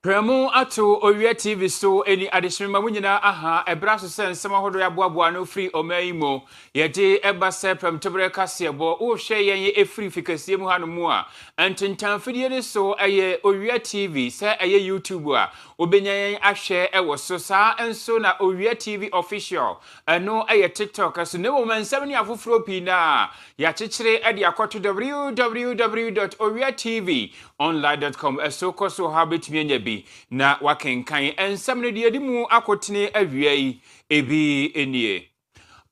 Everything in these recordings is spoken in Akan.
Premu ato Owia TV so eni adehwema munyina aha ebraso sense mahodo ya boaboa no free omaimo yede eba se prem tobre kase bo wo hwe yen efri fikasie mu hanu a ententanfidie ne so eye Owia TV se eye YouTube a obenya yen ahwe ewo so sa enso na Owia TV official eno eye TikTok so ne wo mansam ni afoforo pi na ya chechire ade akoto www.owiatv.online.com eso koso habetumi nya bi na wakenkan ensam ne de mu akotene awiai ebi enie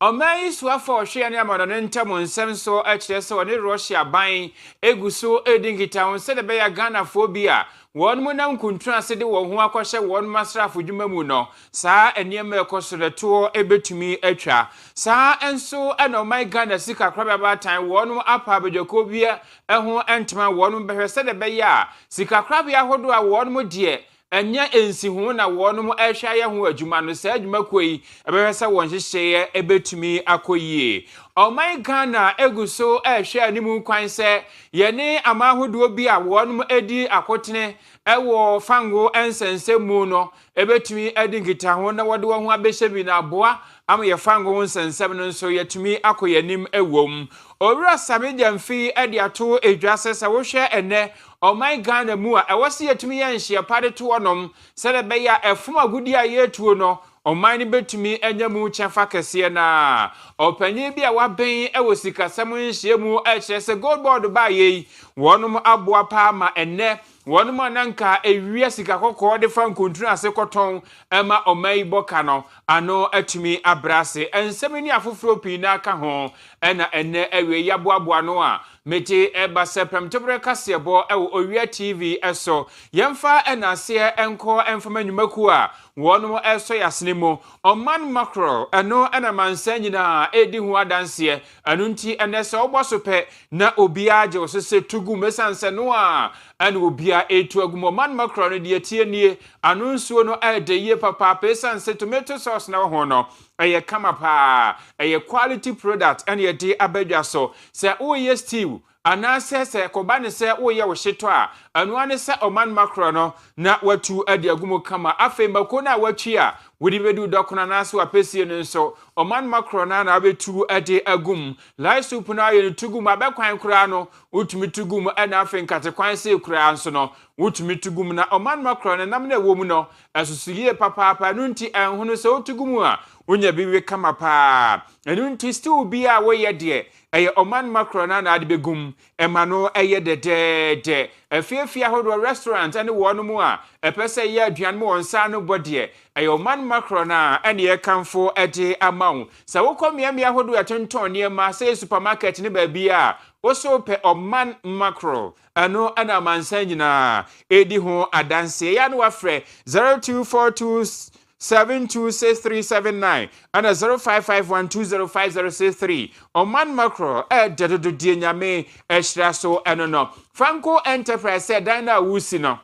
Omai swafo hwe ne amado ne ntam nsem so a kire se woni Russia ban eguso edingita won se de be ya Ghana phobia won mu nam kuntran se de wo ho akohye won masrafo dwuma mu no saa eniema ekosoreto ebetumi atwa saa enso ena omai Ghana sika kraba ba tan won apa abedokobia eho entema won behwe se de be ya sika kraba ahodo a won mu de enya ensi hu na wonum ehwa ye hu adwuma no sa adwuma koi ebehwesa won hyehye ebetumi akoyie Omai Ghana eguso ehwa animu kwan se ye ne amahodo bi a wonum edi akotene ewo fango ensensemu no ebetumi edingita ho na wode wo ho abehye bi na aboa am ye fango nsensem no nso yetumi akoyanim ewom owura samejamfi edi ato edwase se wo hwe ene Omai Ghana mu a ewose yetumi yenhye pade to onom se de be ya efum agudi a yetuo no Omai ni betumi enyamu chefa kese na opanyi bi a waben ewosika sam nhye mu a kire se gold board ba ye wonum aboa pa ma enne wonum ananka ewia sika kokko de fa nkontru ase koton ema Omai boka no ano atumi abrase ensem ni afoforo pi na aka ho ena enne ewe ya boaboa no a meti eba sepem tobre kase bo ewo Owia TV eso yemfa enase enko enfama nyumaku a wonum eso yasenemo oman macro eno ena mansanyina edi hu adanse anu nti enese oboso pe na obia je osese tugu mesanse no a ana obia etu agumo man macro no de tie nie anu nsuo no edeye papa pesanse tomato sauce na ho no eye kama pa eye quality product and ye de abadwa so se oye stew anase se kobane se oye wo hyeto a anu ane se oman macro no na watu ade agumo kama afi mako na watwi a wodi bedu dokona na so apesie no nso oman macro na na betu ade agum lai soup na ye tugum abekwan kura no utumi tugum ana afi nkate kwan se kura nso no utumi tugum na oman macro na nam na ewo no esusuye papa nu nti enhono se otugum a unya biwe kama pa enu nti still bi a wo ye de eye oman macro na ade begum emano eye de afiafia hodo restaurant ane wono a epese ye aduan mo onsa no bode eye oman macro na ane ye kanfo ede amawo sa wokomia hodo atonton ne ma say supermarket ne ba bia oso pe oman macro ano ana mansa nyina edi ho adanse ya no wafre 0242726379 and 0551205063 Oman macro dedodo die nyame ehraso enono Franco Enterprise said dana wusi no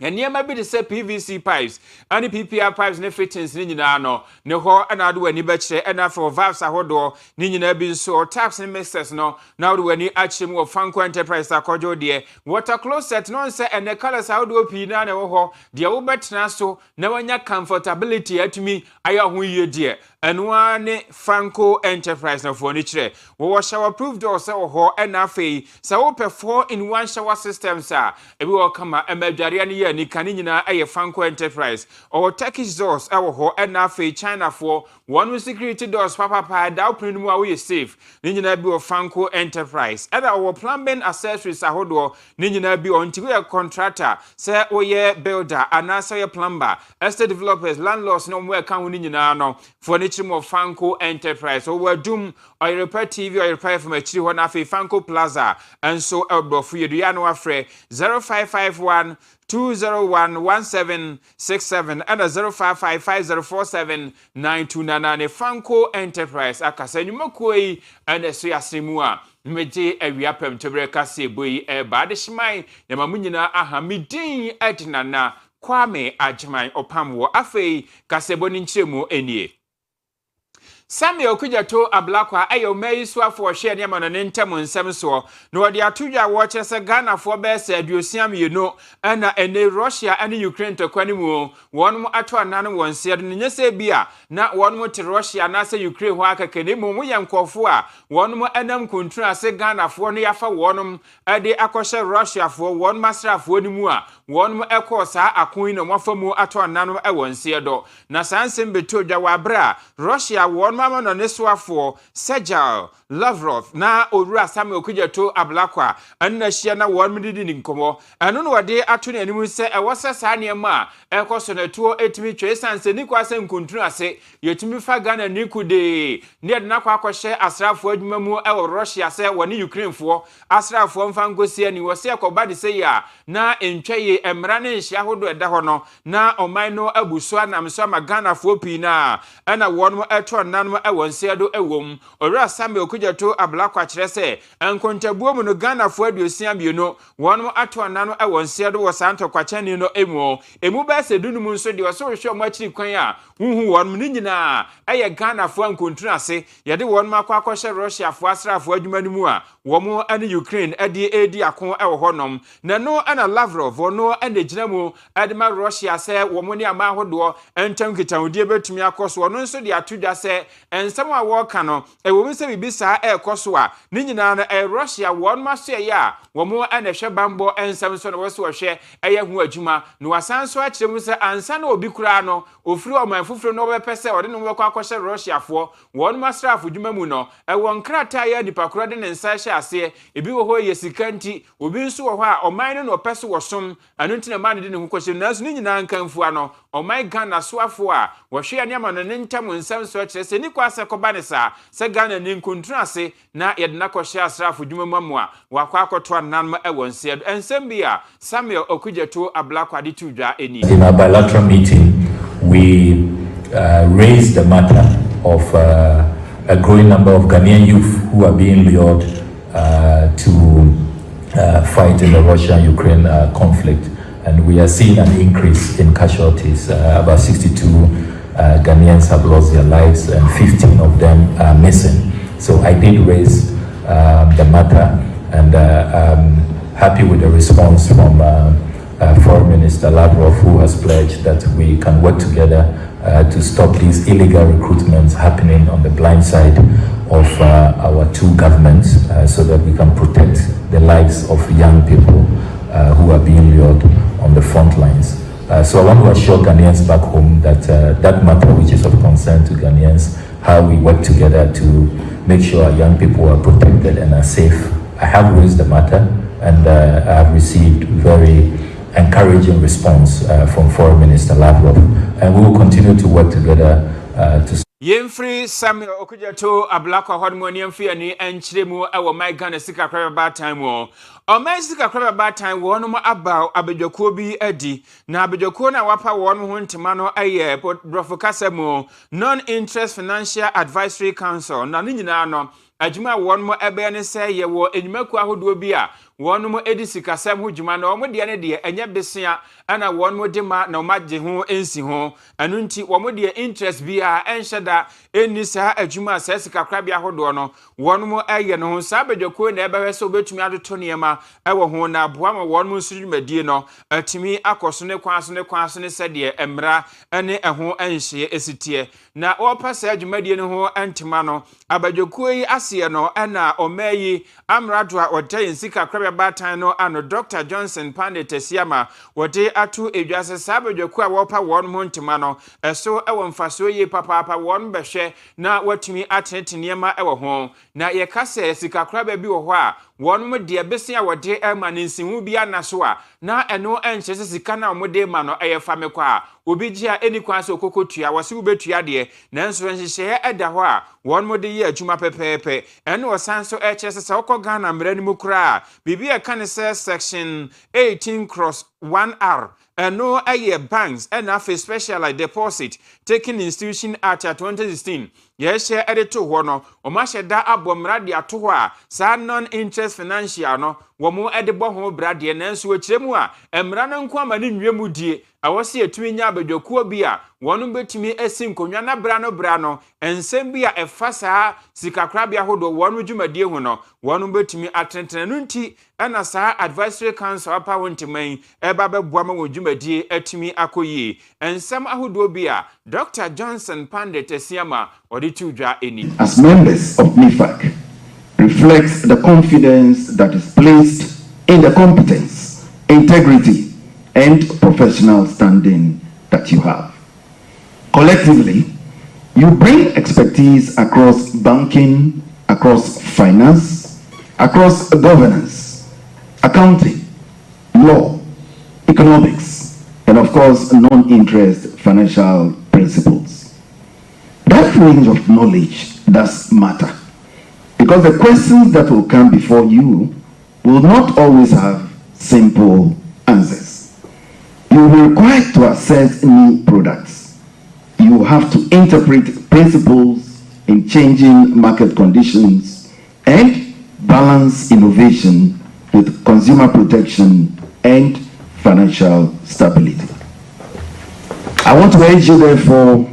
Eniema bi de se PVC pipes and PPR pipes ne fittings ni nyina no ne ho ana ado wani ba kire ana for valves ahodo ni nyina bi so taps and mixers no na ado wani achim wo Franco Enterprise akojo de water closet no se ene colors ahodo pi na ne wo ho de wo betena so na wanya comfortability atumi aya ho yie de enwa ne Franco Enterprise na for ni kire wo shower proof door se wo ho ana fei se wo pe 4-in-1 shower systems a ebi wo kama emadware ne ni kanina aye Franco Enterprise or Turkish doors ewo ho na fe China for one security doors papa da open mu a we safe ni nyina bi o Franco Enterprise either our plumbing accessories ahodo ni nyina bi on tiwe contractor say oye builder anasa ye plumber estate developers landlords no mo ka ho ni nyina no furniture mo Franco Enterprise o wadum or repair TV or repair from achiri ho na fe Franco Plaza and so elbofu yedu no afre 0551 2011767 and 0555047929 Franco Enterprise akasa nyumakoi and so yasemu a meje awiapem tobre kase boyi e baade himai ya mamunyina aha midin edinana kwame agyeman opamwo afei kasebo ni nkyeremu enie Samuel Kujato Ablakwa ayo meyi swafo hye ne amano ne ntem nsem so na odi atudwa wo kyese Ghana fo be se aduosiam yeno na ene Russia ane Ukraine to kwani mu wonum ato anan wonse do nyese bia na wonum te Russia na se Ukraine ho akakene mu ye nkofo a wonum anam kontru ase Ghana fo no yafa wonum ade akoshe Russia fo wonum asrafo ni mu a wonum ekọ saa akon no mofamu ato anan wonse do na sansem betodwa wa bra Russia wonum amano ne swafo Sergei Lavrov na owura Samuel Kujato Ablakwa anna hia na wonum didi ni nkomo anu no wade ato ne animu se ewose saa ne ma ekoso na tuo etimi twe sanse ni kwase nkontru ase yetimi fa Ghana ni kude ne de na kwa akɔhye asrafo adwuma mu ewo Russia se woni Ukraine fo asrafo mfa ngosi ani wose ekoba de se ya na entwaye emra ne nhia hodo eda ho no na oman no abuso anamso ma Ghana fo pi na ana wonum eto nanum ewonse do ewom owura Samuel Kujato Ablakwa kyerɛ se enkontabuo mu no Ghana fo aduosia bieno wonum ato nanum ewonse do wosanto kwachani no emu ba se dunum nso de oso hwe omo akiri kwan a huhu wonum ni nyina eye Ghana fo ankontru ase yede wonum akɔhye Russia fo asrafo adwuma ni mu a womo ane Ukraine edi akon ewo honom na no ana Lavrov no ane gyina mu adema Russia se womo ni ama hodo entam kitawudie betumi akoso wono nso de atudwa se ensam a wo ka no ewo se bibisa ekoso a ni nyina na Russia wonum aso ya womo ane hwe bambo ensam so na wo se wo hwe eye hu adwuma no wasanso a kyerɛ mu se ansa na obi kura no ofiri oman fufuro no bepese ode no wekɔ akɔhye Russia fo wonum asrafo dwuma mu no ewo nkrata ya nipa kura de ne nsa hye ase ebi wo ho yesikanti obi nso wo ho a oman no opese wo som anu ntina ma ne de ne ho kɔhye naso ni nyina nkanfu ano oman Ghana soafo a wo hwe ne ama no ne ntam nsam so kyerɛ se ni kwase kɔba ne sa se Ghana ne nkontru ase na yede na kɔhye asrafo dwuma mu a wakɔ akɔto ananm ewonse ensem bia Samuel Okujato Ablakwa de tudwa eni. In a bilateral meeting we raised the matter of a growing number of Ghanaian youth who are being lured to fight in the Russia-Ukraine conflict, and we are seeing an increase in casualties. About 62 Ghanaians have lost their lives and 15 of them are missing. So I did raise the matter, and I'm happy with the response from Foreign Minister Lavrov, who has pledged that we can work together to stop these illegal recruitments happening on the blind side of our two governments, so that we can protect the lives of young people who are being lured on the front lines. So I want to assure Ghanaians back home that that matter, which is of concern to Ghanaians, how we work together to make sure our young people are protected and are safe. I have raised the matter, and I have received very encouraging response from Foreign Minister Lavrov, and we will continue to work together to Yemfree Samuel Okujato Ablakwa hodmoni yemfree ani enchiremu ewo my Ghana sika kwaba bad time wo o my sika kwaba bad time wo no aba abedwakuo bi adi na abedwakuo na wapa wo no ho ntema no aye brofo kasemo non-interest financial advisory council na nyina no adwuma wo no ebe ne se ye wo enyumaku ahodo bi a wonu mo edi sikasem ho dwuma na omo de ne de enye besia ana wonu mo de ma na omagye ho ensi ho anu nti womo de interest bi a enhyeda eni sa adwuma sa sikakra bi ahodo no wonu mo aye no ho sa bedwako na ebe hwese obetumi adoto niema ewo ho na aboa ma wonu mo nsudwumadie no atimi akoso ne kwaso ne sede emra ene eho enhye esitie na opasa adwumadie no ho entima no abadwako yi ase no ana omayi amrado a otayin sikakra batan no ano Dr. Johnson Pande Tesiama wote atu edwase sabedwaku a wopa won mo ntima no eso ewo mfaso yi papa won behwe na watumi atete niema ewo ho na ye kase sikakra ba bi wo ho a won mo de besia wode ema ninsihu bi anaso a na eno enche sika na mo de ma no eyefa mekwa obi gia eni kwanse okokotua wose ubetua de na nso nhihye eda ho a won mo de ye adwuma pepepe eno osanso eche sese okọ Ghana mrani mukura bibi e kan se section 18/1R no aye banks and a special deposit taking institution act 2016 yes share edito ho no o ma sheda abomra de ato ho a sa non interest financial no wo mo edebo ho brade na nso akiremu a emra no nko ama ne nwemu die awose etumi nya abadwakuo bi a wɔn betumi esim konwa na brano ensem bi a ɛfa saa sikakrabia hodo wɔn dwumadie ho no wɔn betumi atentene no nti ɛna saa advisory council apa wonteman ɛba bɛboa ma wɔn dwumadie atumi akoyie ensem ahodo bi a Dr. Johnson Pandit Esiama ɔde tudwa eni as members of NIFAC reflects the confidence that is placed in the competence, integrity, and professional standing that you have. Collectively, you bring expertise across banking, across finance, across governance, accounting, law, economics, and of course, non-interest financial principles. That range of knowledge does matter, because the questions that will come before you will not always have simple answers. You will be required to assess new products. You have to interpret principles in changing market conditions and balance innovation with consumer protection and financial stability. I want to urge you, therefore,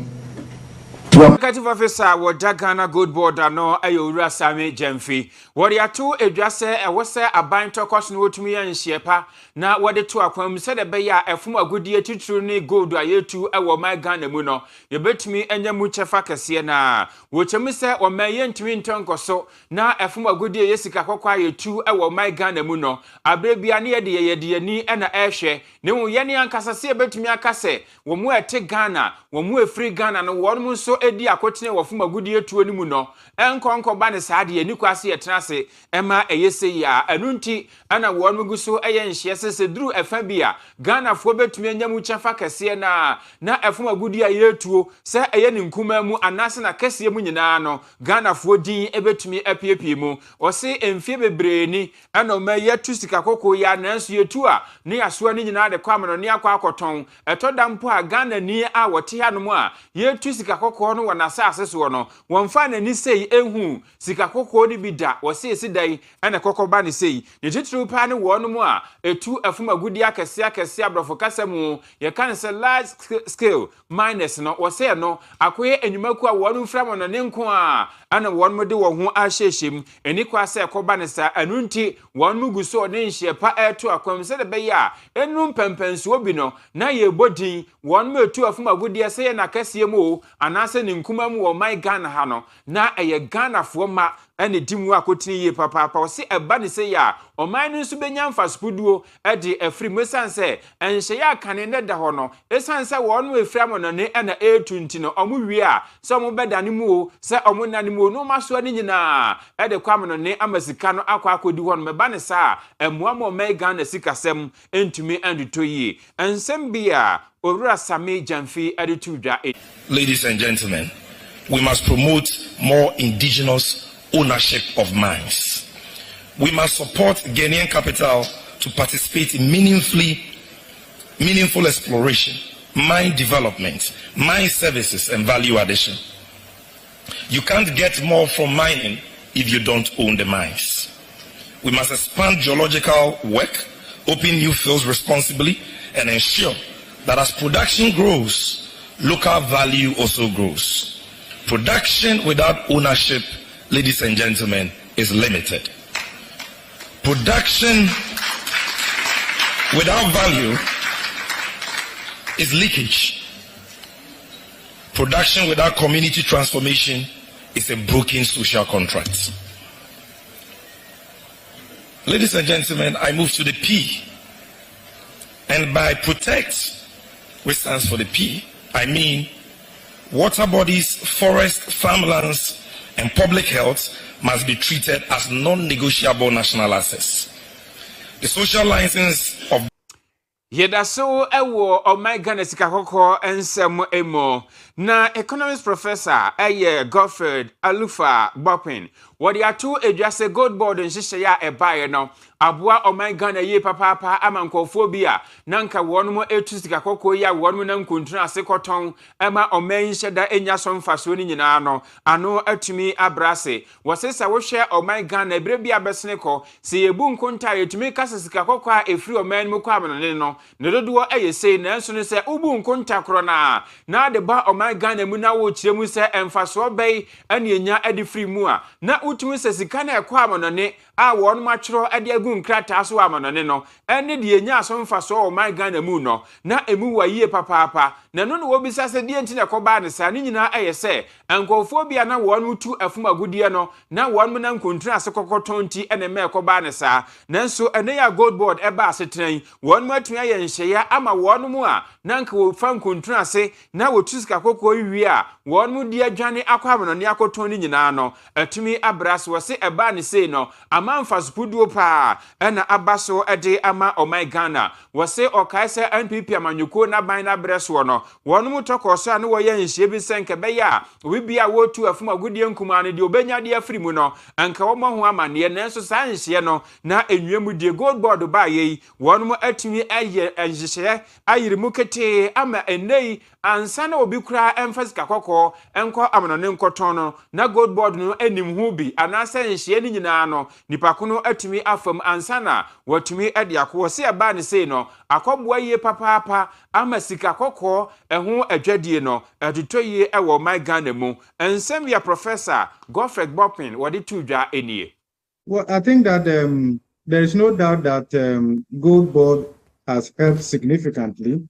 Executive Officer Owia Ghana Gold Board no Owia Sami Jemfi. What ya two edwase ewose aban tokos no wotumi ya nhyepa na wode to akwam se de be ya efum agudie titru ni gold ayetu ewo my Ghana mu no ye betumi enya mu chefa kese na wochemi se o maye ntimi ntonkoso na efum agudie yesika kokwa ayetu ewo my Ghana mu no abrebia ne ye ni na ehwe ne wo ye ne ankasa se betumi akase wo mu ete Ghana wo mu efri Ghana no wo mu so edi akotene wo fuma gudie tuo ni mu no enkonko ba ne saade ye nikwase ye tenase ema eyese ya anunti ana wo mu guso eye nhye sese duru efa bia Ghana fo betumi anyamu chefa kese na efuma gudie yetuo se eye ni nkuma mu anase na kese mu nyina no Ghana fo din ebetumi apiepie mu o se emfie bebre ni ana ma yetu sika kokko ya nanso yetu a ne yaso ni nyina de kwamno ne akwa akoton etoda mpo a Ghana ni a wote hanom a yetu sika kokko no wona asase so no wonfa na ni sei ehu sika kokko ni bida wo se sidai ana kokko ba ne sei ne titru pa ne wo no mu a etu afuma gudi akese abrofo kasemu ye kan se large scale minus no wo se no akoye enyumaku a wo no mfra no ne nko a ana wo no de wo ho ahyehjem eni kwa se koba ne sa anunti wo no guso ne nhye pa etu akwam se de be ya enu pempenso obi no na ye bodin wo no etu afuma gudi ase ye na kese mu anase ne nkuma mu wo my Ghana ha no na eye Ghana fo ma ene dimu akotini ye papa o se eba ne se ya o man nso benya mfaspoduo e de afri mesanse enhye ya kane ne da ho no esanse wo no efri amono ne na etunti no omu wi a se omu beda ne mu o se omu na ne mu no maso ne nyina e de kwamono ne amasika no akwa akodi ho no meba ne sa emua mo my Ghana sikasem entumi anduto yi ensem bia Owia Sami Jemfi attitude. Ladies and gentlemen, we must promote more indigenous ownership of mines. We must support Ghanaian capital to participate in meaningful exploration, mine development, mine services, and value addition. You can't get more from mining if you don't own the mines. We must expand geological work, open new fields responsibly, and ensure that as production grows, local value also grows. Production without ownership, ladies and gentlemen, is limited. Production without value is leakage. Production without community transformation is a broken social contract. Ladies and gentlemen, I move to the P. And by protect, which stands for the P, I mean water bodies, forests, farmlands, and public health must be treated as non-negotiable national assets. The social license of Yeda so ewo o my Ghana sika kokko ensem emo na economics professor Godfred Alufa Bopin what the two edwase gold board nhihye ya ebae no aboa oman Ghana ye papa amankophobia nanka wonmo etusika kokko ya wonmo na nkontuna asekoton ema oman hyeda enya somfaso ni nyina no ano atumi abrase wosesa wo hwe oman Ghana ebre bia besneko se yebu nkonta yetumi kasesika kokko a efri oman mu kwa amene no ne dodo eyese nanso ne se ubu nkonta kro na de ba oman Ghana mu na wo kiremu se emfaso bei ane enya ade free mu a na utumi se sika na ekwa amonone a won matwro ade agu nkrata so amonone no ene de enya asomfaso oman Ghana mu no na emu waye papa na no wo bisa se de enti na koba ne sa ne nyina eyese enkofo bia na won mutu afumagudie no na won mu na nkontra ase kokotonti ene me koba ne sa nanso ene ya gold board eba asetran won mu atun aye nhyeya ama won mu a nanka wo fa nkontra ase na wo tusika kokko wi a won mu de adwane akwa amonone akoton ni nyina no atumi abras wo se eba ne sei no amanfa supuduo pa ena abaso ede ama oman Ghana wo se okaise NPP amanyuko na ban na breso no won mu tokoso ane wo ye nhye bi senke be ya we bia wo tu afuma gudie nkuma ne de obenya de afiri mu no anka wo ho amane nanso sa nhye no na enwemu de gold board ba ye won mu atumi aye nhye ayire mu kete ama enei ansa na obi kura emphasica kokko enko amonone nkoton no na gold board no enim hu bi anasa nhye ni nyina no nipako no atumi afam ansa na watumi ade akwo se eba ne sei no akobua ye papa ama sika kokko eho adwadie no atotoye ewo my Ghana mu ensem ya professor Godfred Bopin what it to dwa enie. Well, I think that there is no doubt that gold board has helped significantly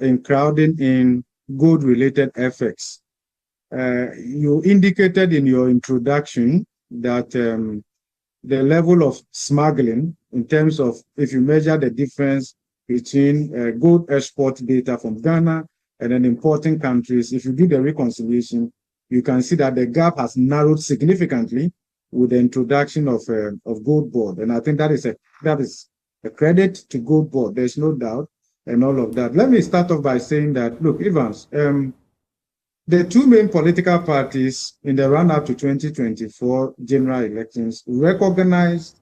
in crowding in gold-related effects. You indicated in your introduction that the level of smuggling, in terms of if you measure the difference between gold export data from Ghana and then importing countries, if you do the reconciliation, you can see that the gap has narrowed significantly with the introduction of gold board. And I think that is a credit to gold board. There's no doubt. And all of that. Let me start off by saying that, look, Evans, the two main political parties in the run-up to 2024 general elections recognized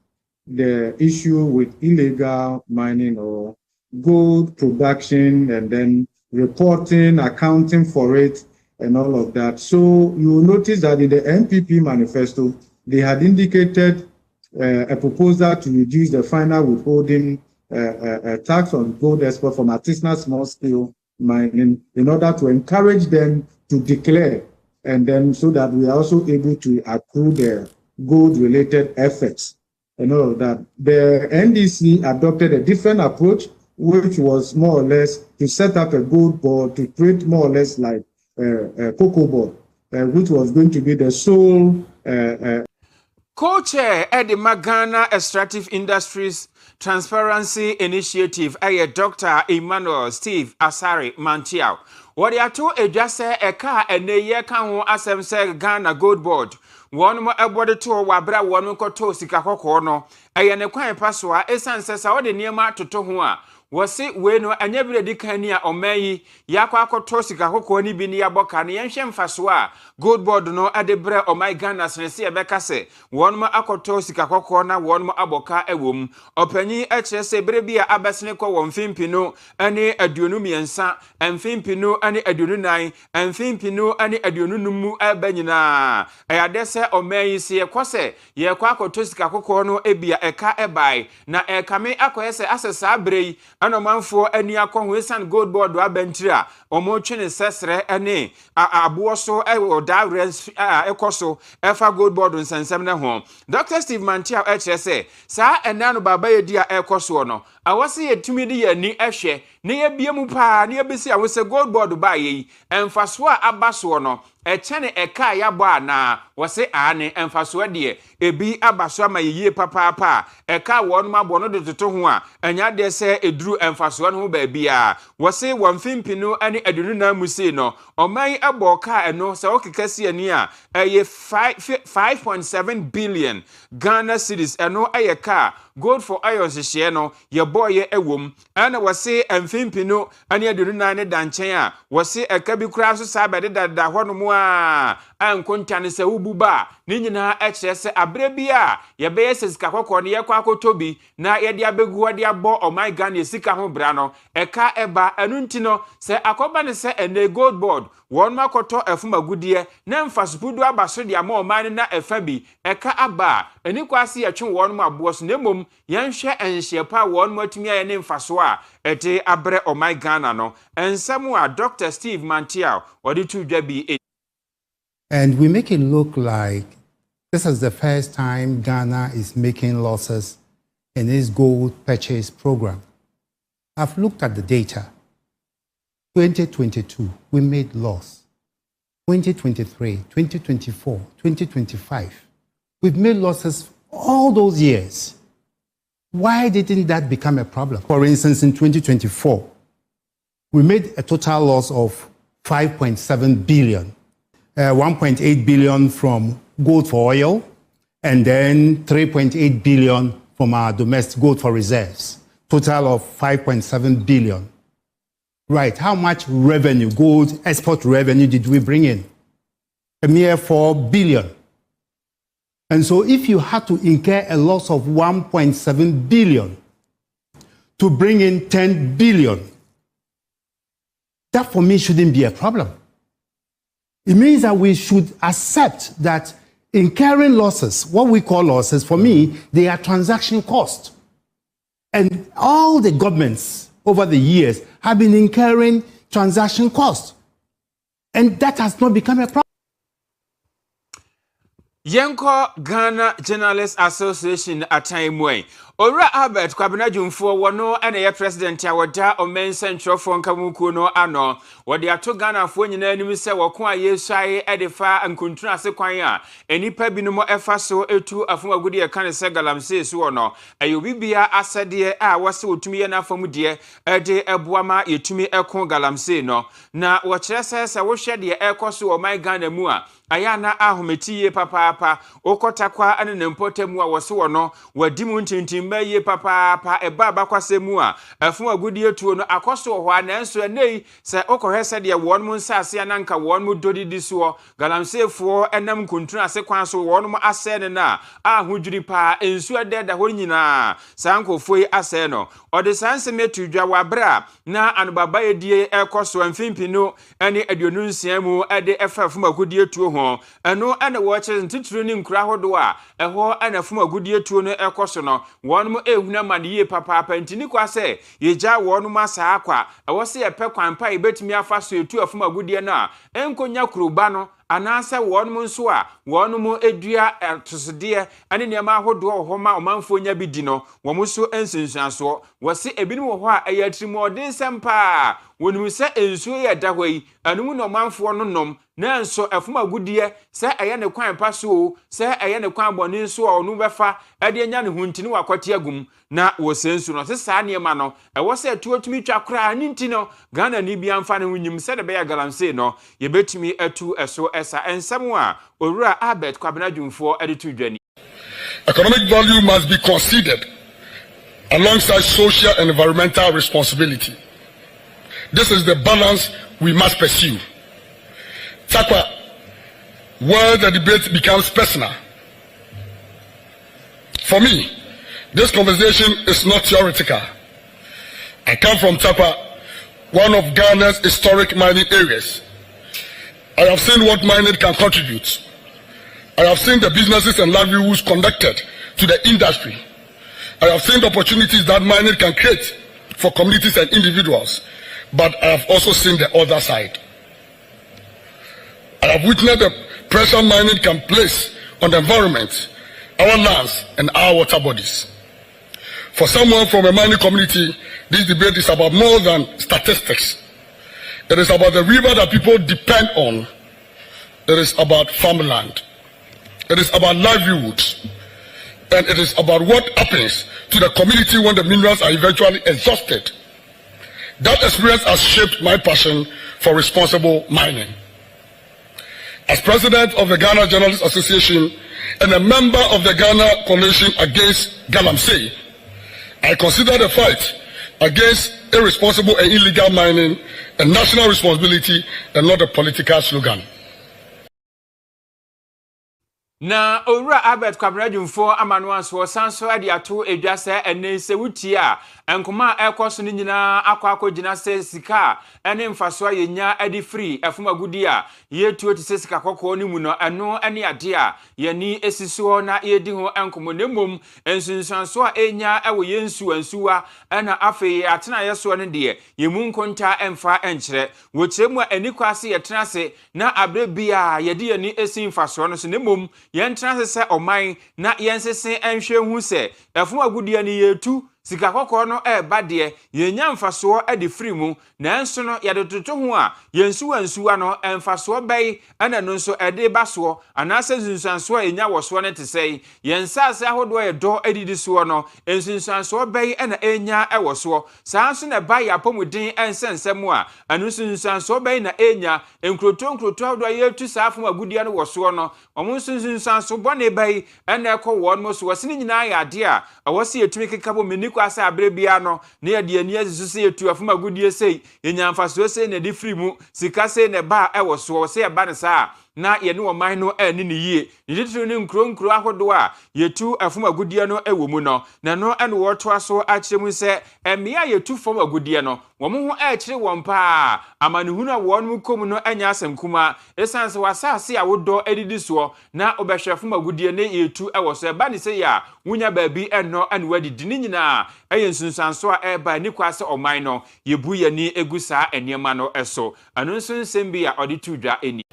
the issue with illegal mining or gold production and then reporting, accounting for it, and all of that. So you will notice that in the NPP manifesto, they had indicated a proposal to reduce the final withholding tax on gold export from artisanal small-scale mining in order to encourage them to declare, and then so that we are also able to accrue their gold-related effects and all of that. The NDC adopted a different approach, which was more or less to set up a gold board to create more or less like a cocoa board, which was going to be the sole Co-chair Eddie Magana Extractive Industries Transparency Initiative Dr. Emmanuel Steve Asari Mantiao. What they are to edwase eka eneye kan ho asem se Ghana Gold Board. One mo ebode to wabra one ko to sika kokko no. Ne kwan paso a esanse sa ode niema toto ho a wose we no anya bi de kan ni a omayi yakwa akoto sika kokko ni bi ni yaboka ne yenhwe mfaso a Gold Board no ade bre o my Ghana sense e beka se won mo akoto sika kokko na won mo aboka ewom opanyi eche se bre bia abesene ko won fimpino ane aduonu miensa emfimpino ane aduonu nan emfimpino ane aduonu numu abanyina ayade se omayi se ekose ye kwa akoto sika kokko no ebia eka ebai na ekame akoyese asesa brei anomanfo ani akɔho esan Gold Board abentira omo twene sesre ane aboso direct ekoso efa Gold Board nsensem ne ho Dr. Steve Mantia HSA sa enano baba yedi a ekoso no awase yetumi de yani ehwe ne ye biemu pa ne ye besi awose Gold Board ba yi emfaso a abaso no echene eka ya bo ana wose ane emfaso de ebi abaso ama yiye papa eka won ma bo no de toto ho a anya de se eduru emfaso no ba bia wose won fimpinu ane adunu na musi no oman abo ka eno se okekasi ani a eye 5.7 billion Ghana cedis eno eye ka gold for iron hyehyɛ no ye boy ewom ana wɔse amfimpino ane aduruna ne danchen a wɔse eka bi kura so saa bɛde dada hɔ no mu a ankonta ne sɛ wububa ne nyina ɛkyerɛ sɛ abre bi a ye bɛyɛ sika kokɔ ne ye kwa akotobi na ye de abegu hɔ de abɔ ɔman Ghana sika ho bra no eka eba anu nti no sɛ akɔba ne sɛ ene gold board wɔn makoto efumagudie na mfasupudu abaso de ama ɔman na efa bi eka aba eni kwase ye twe wɔn mu aboɔ so na mmom yɛnhwɛ enhyepa wɔn mu atumi aye ne mfaso a ɛde abre ɔman Ghana no ensɛm a Dr. Steve Mantiao wɔde tu dwa bi. And we make it look like this is the first time Ghana is making losses in its gold purchase program. I've looked at the data. 2022, we made loss. 2023, 2024, 2025, we've made losses all those years. Why didn't that become a problem? For instance, in 2024, we made a total loss of 5.7 billion, 1.8 billion from gold for oil, and then 3.8 billion from our domestic gold for reserves. Total of 5.7 billion. Right, how much revenue, gold export revenue did we bring in? A mere 4 billion. And so if you had to incur a loss of 1.7 billion to bring in 10 billion, that for me shouldn't be a problem. It means that we should accept that incurring losses, what we call losses, for me, they are transaction costs. And all the governments over the years have been incurring transaction costs. And that has not become a problem. Yenko Ghana Journalists Association at time way. Ora Albert Kwabena Jumfo wano ene ye president ya wada omen central for nkamuku no ano wode ato Ghana fo nyina anim se wako a yeshae edefa nkuntuna ase kwan a enipa binom efa so etu afumagudi ye kan se galamse so no ayobibia asede a wose otumi ye na afam de ede eboama yetumi eko galamse no na wo kire se wo hwe de ekoso o man Ghana mu a aya na ahometiye papa okotakwa ane nempotemu a wose wono wadi mu ntintim ye papa eba bakwasemu a afun agudie tuo no akoso ho anenso nei se okohese de won mu nsase ananka won mu dodidi so galamsefo enam kuntuna ase kwan so won mu ase ne na ahudwiri pa ensu adeda ho nyina sankofoi ase no ode sanse metudwa wabra na anubaba edie ekoso amfimpino ene aduonu nsiamu ede efafum agudie tuo ho eno ene wo kire ntituru ni nkura hodo a eho anafum agudie tuo no ekoso no wonum ehuna maniye papa ntini kwa se yeja wonum asa akwa ewose yepe kwanpa ibetimi afa so etu afum agudie na enkonya kuruba no anase wonum nso a wonum edua atosede ane niam ahodo ohoma omanfo nya bidi no womuso ensinsuaso wose ebinim ho a eyatirimu odin sempa wonum se ensu ye dahoi anum no omanfo no nom na nso afum agudie se eye ne kwan pa so se eye ne kwan boni nso onu befa ade anya ne huntini wakwati agum na wo sensu no se saa niema no ewo se tuotumi twakra ani ntino Ghana ni bia mfa ne hunyim se de be ya galamse no ye betumi atu eso esa ensem a owura Albert Kwabena Jumfo ade tu dwani. Economic value must be considered alongside social and environmental responsibility. This is the balance we must pursue. Takwa, where the debate becomes personal. For me, this conversation is not theoretical. I come from Takwa, one of Ghana's historic mining areas. I have seen what mining can contribute. I have seen the businesses and livelihoods connected to the industry. I have seen the opportunities that mining can create for communities and individuals. But I have also seen the other side. I have witnessed the pressure mining can place on the environment, our lands, and our water bodies. For someone from a mining community, this debate is about more than statistics. It is about the river that people depend on. It is about farmland. It is about livelihoods. And it is about what happens to the community when the minerals are eventually exhausted. That experience has shaped my passion for responsible mining. As president of the Ghana Journalists Association and a member of the Ghana Coalition Against Galamsey, I consider the fight against irresponsible and illegal mining a national responsibility and not a political slogan. Na owura Albert Kwabradwumfo amanuanso sanso ade ato edwase ene se wuti a enkoma ekoso ni nyina akogina se sika ene mfaso yenya ade free efumagudi a yetuo tise sika kokko ni mu no eno ene ade a yani esiso na yedi ho enkomo nemom ensunsanso a enya ewo yensu ansuwa ena afi atena yeso ne de yemu nkonta emfa enkyere wo kyeremu enikwase yetenase na abrebia yedi yani esi mfaso no so nemom yentra se oman na yensese enhwe hu se efumagudi ani yetu sika kokko no bade yenya mfaso ade free mu na enso no yade toto ho a yensu ansuwa no emfaso bai ana no nso ede baso anase zunsanso enya woso ne tesei yensase ahodo edo edidi so no ensunsanso bai ana enya ewoso sanso na bai apomuden ensensem a anu sunsanso bai na enya enkroto ahodo yetu safo agudi no woso no omo sunsanso bone bai ana ekọ won mo so wasini nyina ya ade a awose yetumi kekabo meniko asa abrebia no na yade ani azisu se yetu afuma gudie sei yenyamfaso sei na di free mu sika sei na ba ewoso sei ba ne sa na ye ne oman no ani ne yie yitiru ne nkro ahodo a yetu afuma gudie no ewo mu no na no ene woto aso akyeremu se emia yetu fom agudie no wo mo ho akyere won pa amanuhunu a won mu kom no anya asem kuma esanse wasase a wodo edidi so na obehwe fom agudie ne yetu ewoso ba ne se ya wunya baabi eno ane wadidi ni nyina eyensunsanso a eba ni kwase oman no yebu yani egusa eniema no eso anu nso nsem bi a odi tudwa eni.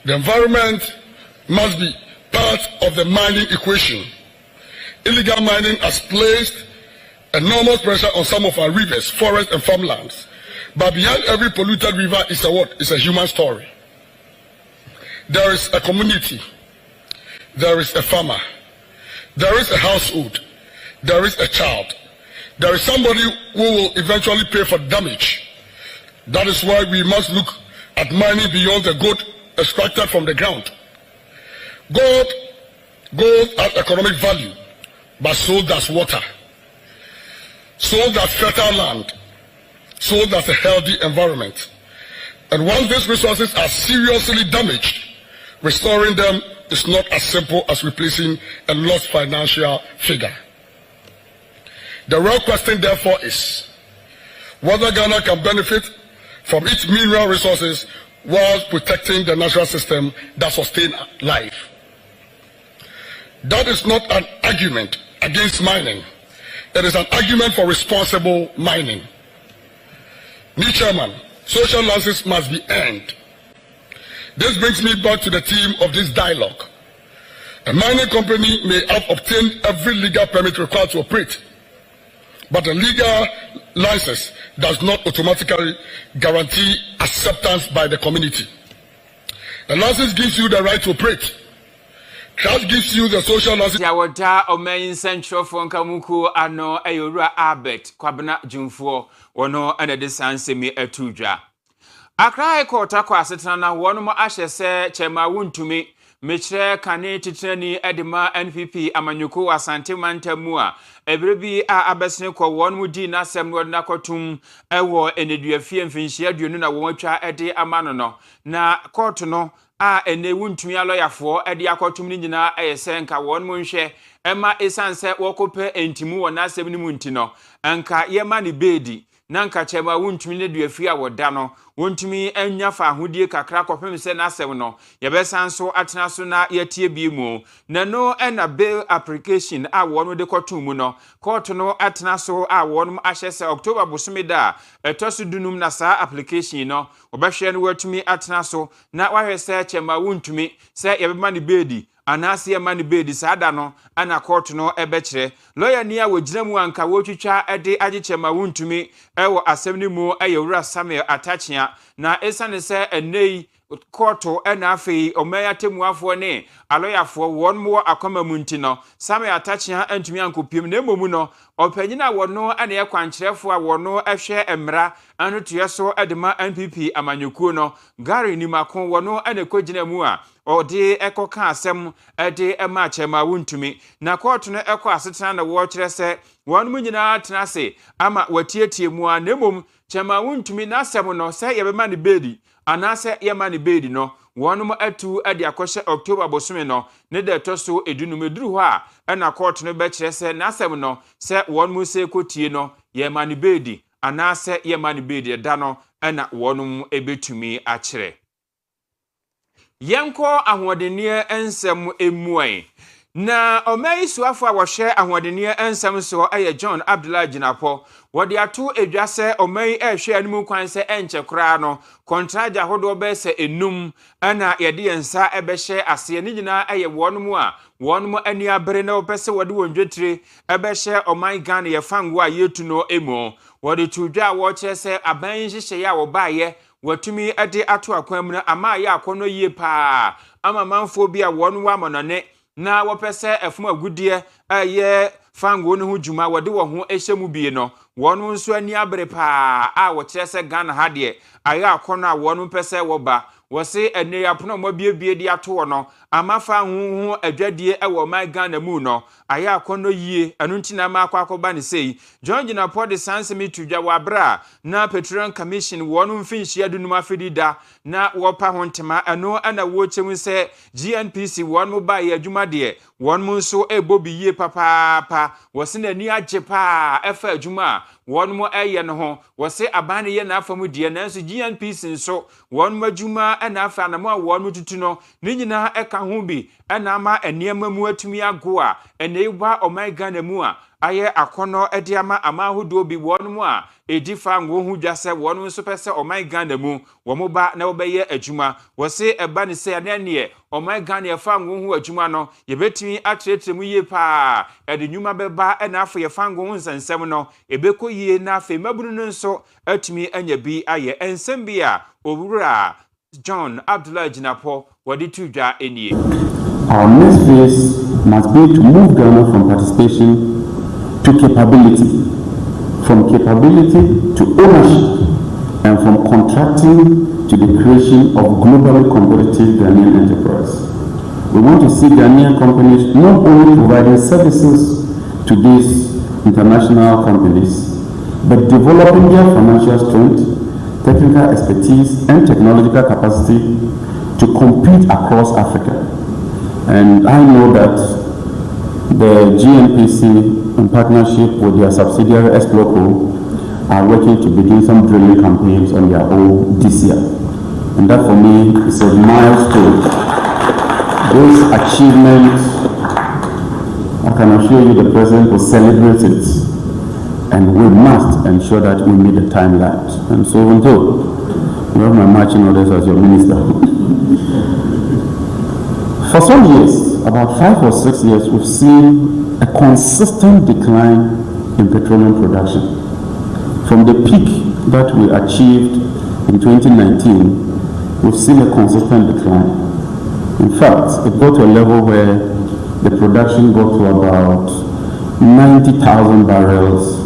The environment must be part of the mining equation. Illegal mining has placed enormous pressure on some of our rivers, forests, and farmlands. But behind every polluted river is a what? It's a human story. There is a community. There is a farmer. There is a household. There is a child. There is somebody who will eventually pay for damage. That is why we must look at mining beyond the gold extracted from the ground. Gold has economic value, but so does water. So does fertile land. So does a healthy environment. And once these resources are seriously damaged, restoring them is not as simple as replacing a lost financial figure. The real question, therefore, is whether Ghana can benefit from its mineral resources while protecting the natural system that sustains life. That is not an argument against mining. It is an argument for responsible mining. New Chairman, social license must be earned. This brings me back to the theme of this dialogue. A mining company may have obtained every legal permit required to operate, but a legal license does not automatically guarantee acceptance by the community. A license gives you the right to operate. That gives you the social license. Yawada Omain Central for Kamuku ano Owia Albert Kwabradwumfo wono ene de sansemi etudwa. Accra High Court akwasetana na wono mo ahye se chema wuntumi mechire kane titrani edema NPP amanyuko asante mantamu a ebrebi a abesene kwa won mu di na asem no na kotum ewo eneduafie mfinhia aduonu na won atwa ede amano no na court no a ene wuntumi aloyafo ede akotum ni nyina eyese nka won mu nhwe ema esanse wokope entimu wona asem ni mu ntino anka yema ni bedi nanka chema wuntumi ne duafie a woda no wontumi anya fa ahodie kakra kopem se na asem no yebesanso atena so na yatie bi mu na no ena bill application a wonu de kotum no court no atena so a wonu ahye se October bosomida etoso dunum na sa application no obehwe no watumi atena so na wahwe se chema wuntumi se yebema ne bedi anase mani bedi sada no ana court no ebekire lawyer ni a wogina mu anka wotwitwa ede agechema wuntumi ewo asem mu Owura Samuel Atachia na esane se enei court ena afei omaya temuafo ne aloyafo won mo akoma munti no Samuel Atachia antumi ankopiem na emomu no opanyina wono ana ye kwankyerefo a wono ehwe emra anu tuyeso edema NPP amanyukuo no Gary Nimakon wono ana kogina mu a ode ekoka asem ede ema chema wuntumi na court no eko asetena na wo kire se wonmu nyina tena se ama watietie mu a nemom chema wuntumi na asem no se yebema ne bedi anase yema ne bedi no wonmu atu ade akɔhye October bosome no ne de toso edunumeduru hɔ a na court no be kire se na asem no se wonmu se kotie no yema ne bedi anase yema ne bedi da no na wonmu ebetumi akire Yanko ahwodenie ensem emuai na omai suafo a wohwe ahwodenie ensem so aye John Abdullah Jinapo wode ato edwase omai ehwe anum kwan se enche kra no kontraja hodo be se enum ana yede yensa ebehye ase ni nyina aye wonmu a wonmu ani abere na opese wode wondwetire ebehye omai Ghana ye fango a yetu no emu wode tudwa wo kire se aban hihye ya wo baaye watumi ade ato akwam na ama ya akono yie pa ama manfo bi a wonu wa monone na wopese efum agudie aye fango no ho djuma wode wo ho ehyemu bie no wonu nso ani abere pa a wo kire se Ghana ha de aya akono a wonu pese wo ba wose ene yapono mo biebie di ato no amafa huhu adwadie ewo my Ghana mu no aya akono yie anu ntina ma akwakoba ne sei John Jinapo de sansemi tudwa wabra na Petroleum Commission wonu mfinhia dunum afedida na wopa hontema anu ana wo chemu se GNPC wonu ba ye adwuma de wonu nso ebobi yie papa wose na ni agye pa efa adwuma wonu mo eye ne ho wose abane ye na afamu de na nso GNPC nso wonu madwuma ana afa na mo wonu tutu no ni nyina eka ho bi ana ama eniema mu atumi ago a eneiwa omai Ghana mu a aye akono ede ama amahodo bi wonu mu a edifa ngo hu dwase wonu nso pese omai Ghana mu wo mo ba na obeye adwuma wose eba ne se anene omai Ghana ye fa ngo hu adwuma no ye betimi atretre mu yie pa ede nyuma beba na afo ye fa ngo hu nsensem no ebeko yie na afa mabunu no nso atumi anya bi aye ensem bi a owura John Abdullah Jinapo wadi tudwa enie. Our next phase must be to move Ghana from participation to capability, from capability to ownership, and from contracting to the creation of globally competitive Ghanaian enterprise. We want to see Ghanaian companies not only providing services to these international companies, but developing their financial strength, technical expertise, and technological capacity to compete across Africa. And I know that the GNPC, in partnership with their subsidiary Exploco, are working to begin some drilling campaigns on their own this year. And that for me is a milestone. Those achievements, I can assure you the President will celebrate it. And we must ensure that we meet the timelines. And so until you have my marching orders as your minister. For some years, about 5 or 6 years, we've seen a consistent decline in petroleum production. From the peak that we achieved in 2019, we've seen a consistent decline. In fact, it got to a level where the production got to about 90,000 barrels.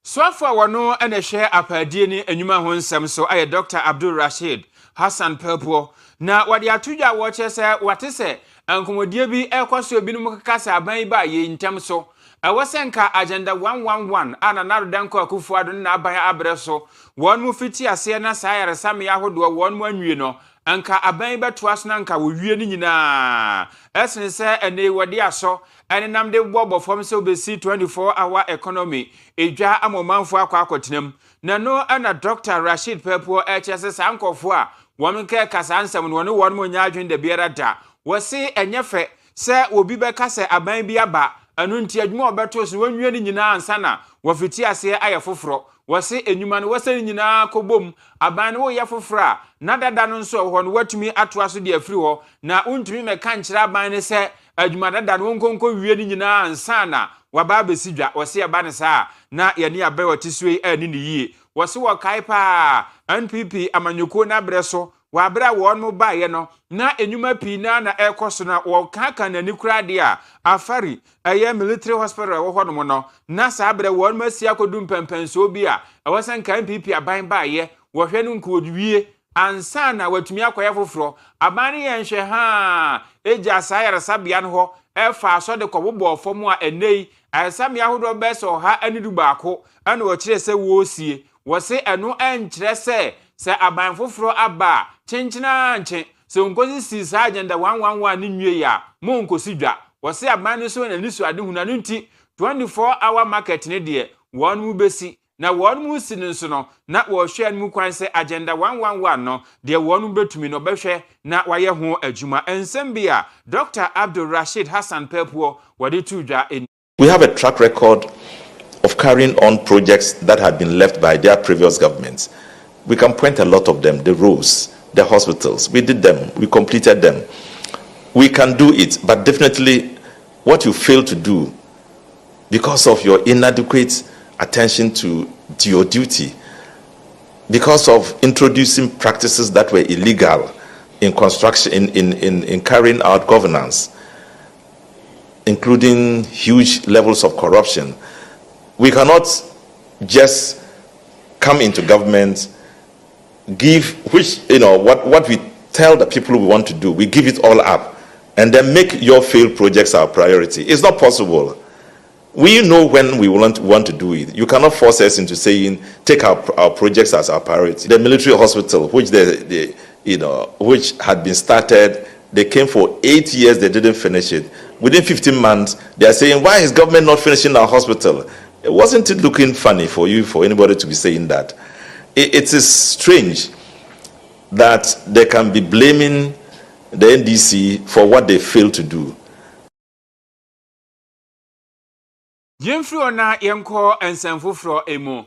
Swafa wano ene hwe apadie ni enyuma ho nsem so aye Dr. Abdul Rashid Hassan Pelpo na wade atudwa wo chese wate se ankomodie bi ekoso binum kaka aban ba ye ntem so ewosenka agenda 111 ana narodanko akufu ado na aban abre so won mu fiti ase na sayare same yahodo won mu anwie no anka aban beto aso na anka wo wie ni nyina esene se ene wade aso ene nam de bobo fom se obesi 24-hour economy edwa amomanfo akwakotenam na no ana Dr. Rashid Pelpo HS sankofo a wonke kasa ansem no won mo nya adwen de biara da wose enyefe se obi beka se aban bi aba anu nti adwuma obeto so wanwie ni nyina ansa na wafiti ase aye foforo wose enyuma no wose nyina kobom aban no ye foforo a na dada no nso ho no watumi atoa so de afiri ho na untumi meka nkira aban ne se adwuma dada no nkonko wie ni nyina ansa na waba besidwa wose aba ne sa na ye ne abai watisue ani ne yie wose wakai pa NPP amanyoko na breso wabra won mo baye no na enyuma pi na ekoso na wokaka na nikura de a afari aye military hospital wo hono no na sa abra won masia kodum pempenso bi a ewosan kan NPP aban baye wo hwe no nko odwie ansa na watumi akoya foforo abane ye nhwe ha eja sayara sabia no ho efa so de kobobo fomu a enei asami ahodo beso ha anidu baako ana wo kire se wo sie wo se eno enkyere se aban foforo aba chenchina nche so nkosi si sa agenda 111 ni nwie ya mo nkosi dwa wo se aban no so na nisu ade huna no nti 24-hour market ne de won mu besi na won mu si nso no na wo hwe an mu kwan se agenda 111 no de won mu betumi no behwe na waye ho adwuma ensem bia Dr. Abdul Rashid Hassan Pepuo wadi tudwa en. We have a track record of carrying on projects that had been left by their previous governments. We can point a lot of them, the roads, the hospitals. We did them, we completed them. We can do it, but definitely what you fail to do because of your inadequate attention to your duty, because of introducing practices that were illegal in construction, in carrying out governance, including huge levels of corruption. We cannot just come into government, give, which, what we tell the people we want to do, we give it all up, and then make your failed projects our priority. It's not possible. We know when we want to do it. You cannot force us into saying, take our projects as our priority. The military hospital, which which had been started, they came for 8 years, they didn't finish it. Within 15 months, they are saying, why is government not finishing our hospital? Wasn't it looking funny for you, for anybody to be saying that? It is strange that they can be blaming the NDC for what they failed to do. Jemfri ona yenko ensemfofro emo.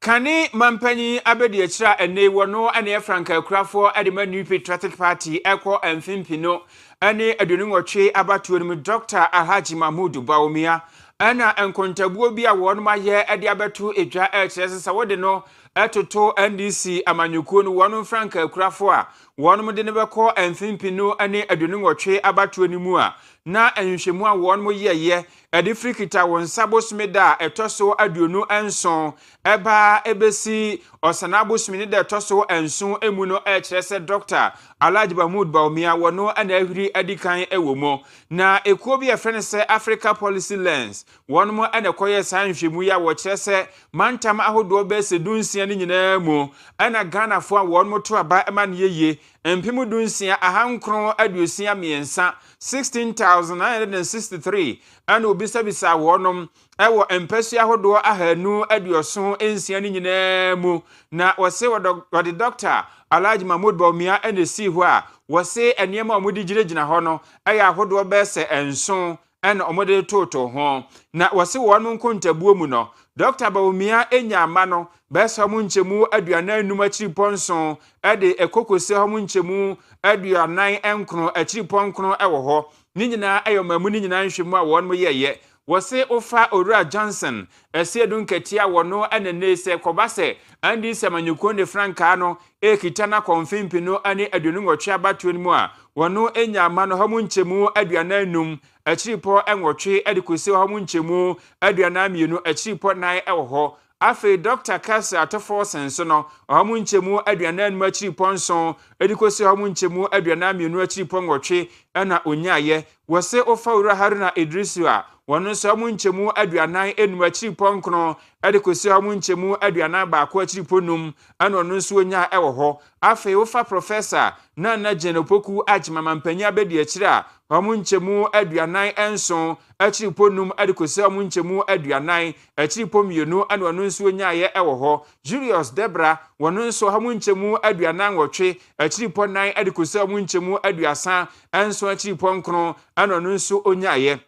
Kani mampani abedi echira ene wono ane Franka Krafo Edema New Patriotic Party eko emfimpino ane adunungotwe abatuo mu Dr. Alhaji Mahmoud Bawumia ana enkontabuo bi a won ma ye ede abetu edwa echese sa wode no etoto NDC amanyukuo no won Franka Krafo a won mu de ne beko emfimpino ane adunungotwe abatuo ni mu a na enhwemu a won mo yeye edi frikita won sabosmeda etoso aduonu enson eba ebesi osanabosmini de etoso enson emu no echese Dr. Alhaji Mahmoud Bawumia wono ana ahiri adikan ewomo na ekuo bi efrene se Africa Policy Lens won mo ana koye sanhwemu ya wo chese mantam ahodo be se dunsia ni nyina mu ana Ghana fo won mo to aba ema ne yeye empimu dunsia ahankron aduosia miensa 16,963 ana obisabisa wonom ewo empesi ahodo ahanu aduoson ensia ni nyina mu na wose wode Dr. Alhaji Mahmoud Bawumia enesi ho a wose eniema omudi giregyina ho no eya ahodo bese enson ena omode toto ho na wose wonom nkontabuo mu no Dr. Bawumia enya ama no bese homu nchemu aduana enum akiri ponson ede ekokose homu nchemu aduanan enkro akiri ponkro ewo ho ni nyina ayomamu ni nyina nhwemu a won mo yeye wose ofa Owura Johnson esiedu nketia wono anene se kobase andi semanyuko ne Franka no ekitana konfimpino ane adunungotwe abatuo ni mu a wono enya ama no homu nchemu aduana enum akiripo enwotwe edikosi homu nchemu aduana mienu akiripo nan ewo ho afi Dr. Kaseɛ atofo senso no homu nchemu aduana enum akiripo nson edikosi homu nchemu aduana mienu akiripo nwotwe ana onyaye wose ofa Owura Haruna Idrisu a wono so homu nchemu aduanan enum akiripo nkron edikosi homu nchemu aduanan baako akiripo num ana ono nso onya ewo ho afi ofa Professor Nana Jenopoku Ajimamampanya bedi akira homu nchemu aduanan enson akiripo num edikosi homu nchemu aduanan akiripo mienu ana ono nso onya ye ewo ho Julius Debra wono nso homu nchemu aduanan wotwe akiripo nan edikosi homu nchemu aduasa enson akiripo nkron ana ono nso onya ye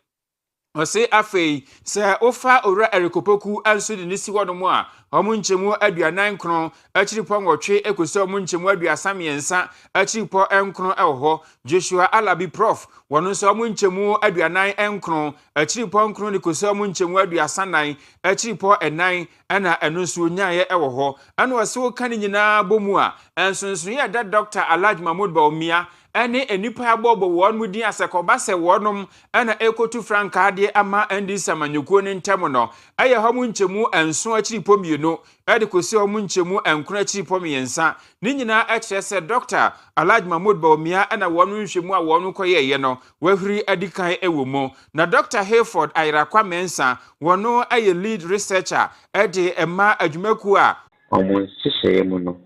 ose afei se ofa Owura Erikopoku anso de nisi wodomo a homu nchemu aduanan nkron akiripo nwotwe ekosi homu nchemu aduasa miensa akiripo enkron ewo ho Joshua Alabi Prof wono nso homu nchemu aduanan enkron akiripo nkron ekosi homu nchemu aduasa nan akiripo enan ana eno nso nyaye ewo ho ana wose wo kan nyina bomu a enso nso ye da Dr. Alhaji Mahmoud Bawumia ene enipa abobo won mu din asekoba se wonom ena ekotu franka de ama ndi samanyuko ne ntem no eye ho mu nchemu enso akiri pomienu ede kosi ho mu nchemu enkuna akiri pomiensa ni nyina ekire se Dr. Alhaji Mahmoud Bawumia ena wonu nhwemu a wonu koyeye no wahuri adikan ewomo na Dr. Hayford Ayrakwa Mensa wono eye lead researcher ede ema adwumaku a omon siseye mu no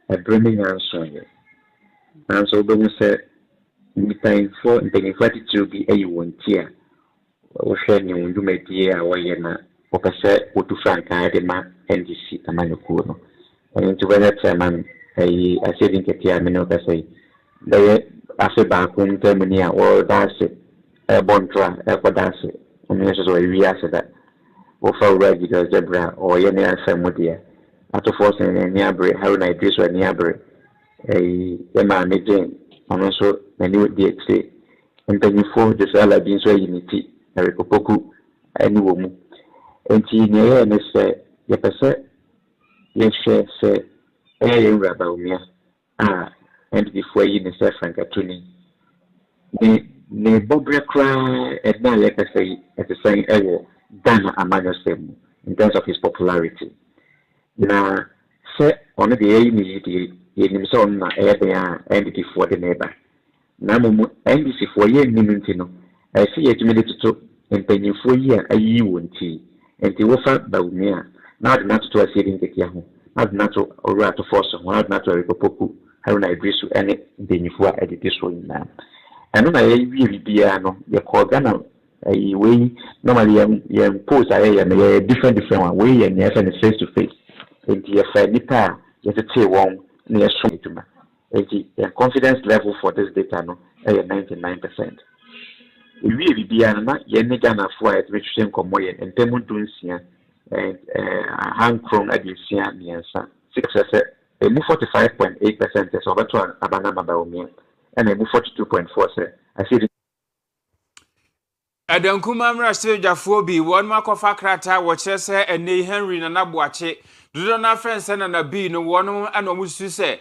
ebreme nyanso ye nanso obehu se mpanyinfo attitude bi ayi wonti a wohwe ne ndwumadie a woyɛ na wopɛsɛ wotu frankaa de ma NDC amanyɔkuo no nti wɛyɛ chairman ayi asɛdi nkɛte a mene wopɛsɛ bɛyɛ afe baako ntam ni a wɔdaase ɛbɔ nto a ɛkɔdaase ɔno nso so wɔawi ase da wofa wura Gideon Zebra ɔyɛ ne asɛ mu deɛ atofo sɛ ne ani abere Haruna Idris ani abere ɛma me gyen ɔno nso n'ani di akyire mpanyinfo de sɛ alabi nso ayi ne ti ɛrekɔpɔku ani wɔ mu nti nea ɛyɛ ne sɛ yɛpɛ sɛ yɛhwɛ sɛ ɛyɛ yɛn wura Bawumia a NDC-foɔ ayi ne sɛ frankatoni ne bɔbrɛ koraa ɛda a yɛpɛ sɛ ɛte sɛn ɛwɔ Ghana amanyɔsɛm mu in terms of his popularity na sɛ ɔno deɛ yɛyi ne yi deɛ yɛnim sɛ ɔno na ɛyɛ den a NDC-foɔ de ne ba na mmom NDC-foɔ yɛnnim nti no ɛsɛ yɛtumi de toto mpanyinfoɔ yi a ayiyi wɔn ti nti wofa Bawumia na ade natoto asɛdi nketea ho na ade nato ɔwura atofo so ho na ade nato ɛrekɔpɔku Haruna Idris ɛne mpanyinfoɔ a ɛdede so nyinaa ɛno na yɛwie biribiara no yɛkɔɔ Ghana wei normally yɛn post ayɛ no yɛ different one wei yɛ ne yɛfɛ no face to face nti yɛfɛ nipa a yɛtete wɔn na yɛsom adwuma nti yɛn confidence level for this data no ɛyɛ 99%. Ewie biribiara no na yɛn ne Ghanafoɔ a yɛtumi nkɔmmɔ yɛn mpɛmu dunsia hankron aduosia mmiɛnsa sɛ emu 45.8% sɛ ɔbɛto abanama Bawumia ɛna emu 42.4 sɛ asɛdi Edankuma mrasejafo bi won makofa krata wo kire se ene Henry na naboache dodo na friends na na bi no won ana omusu se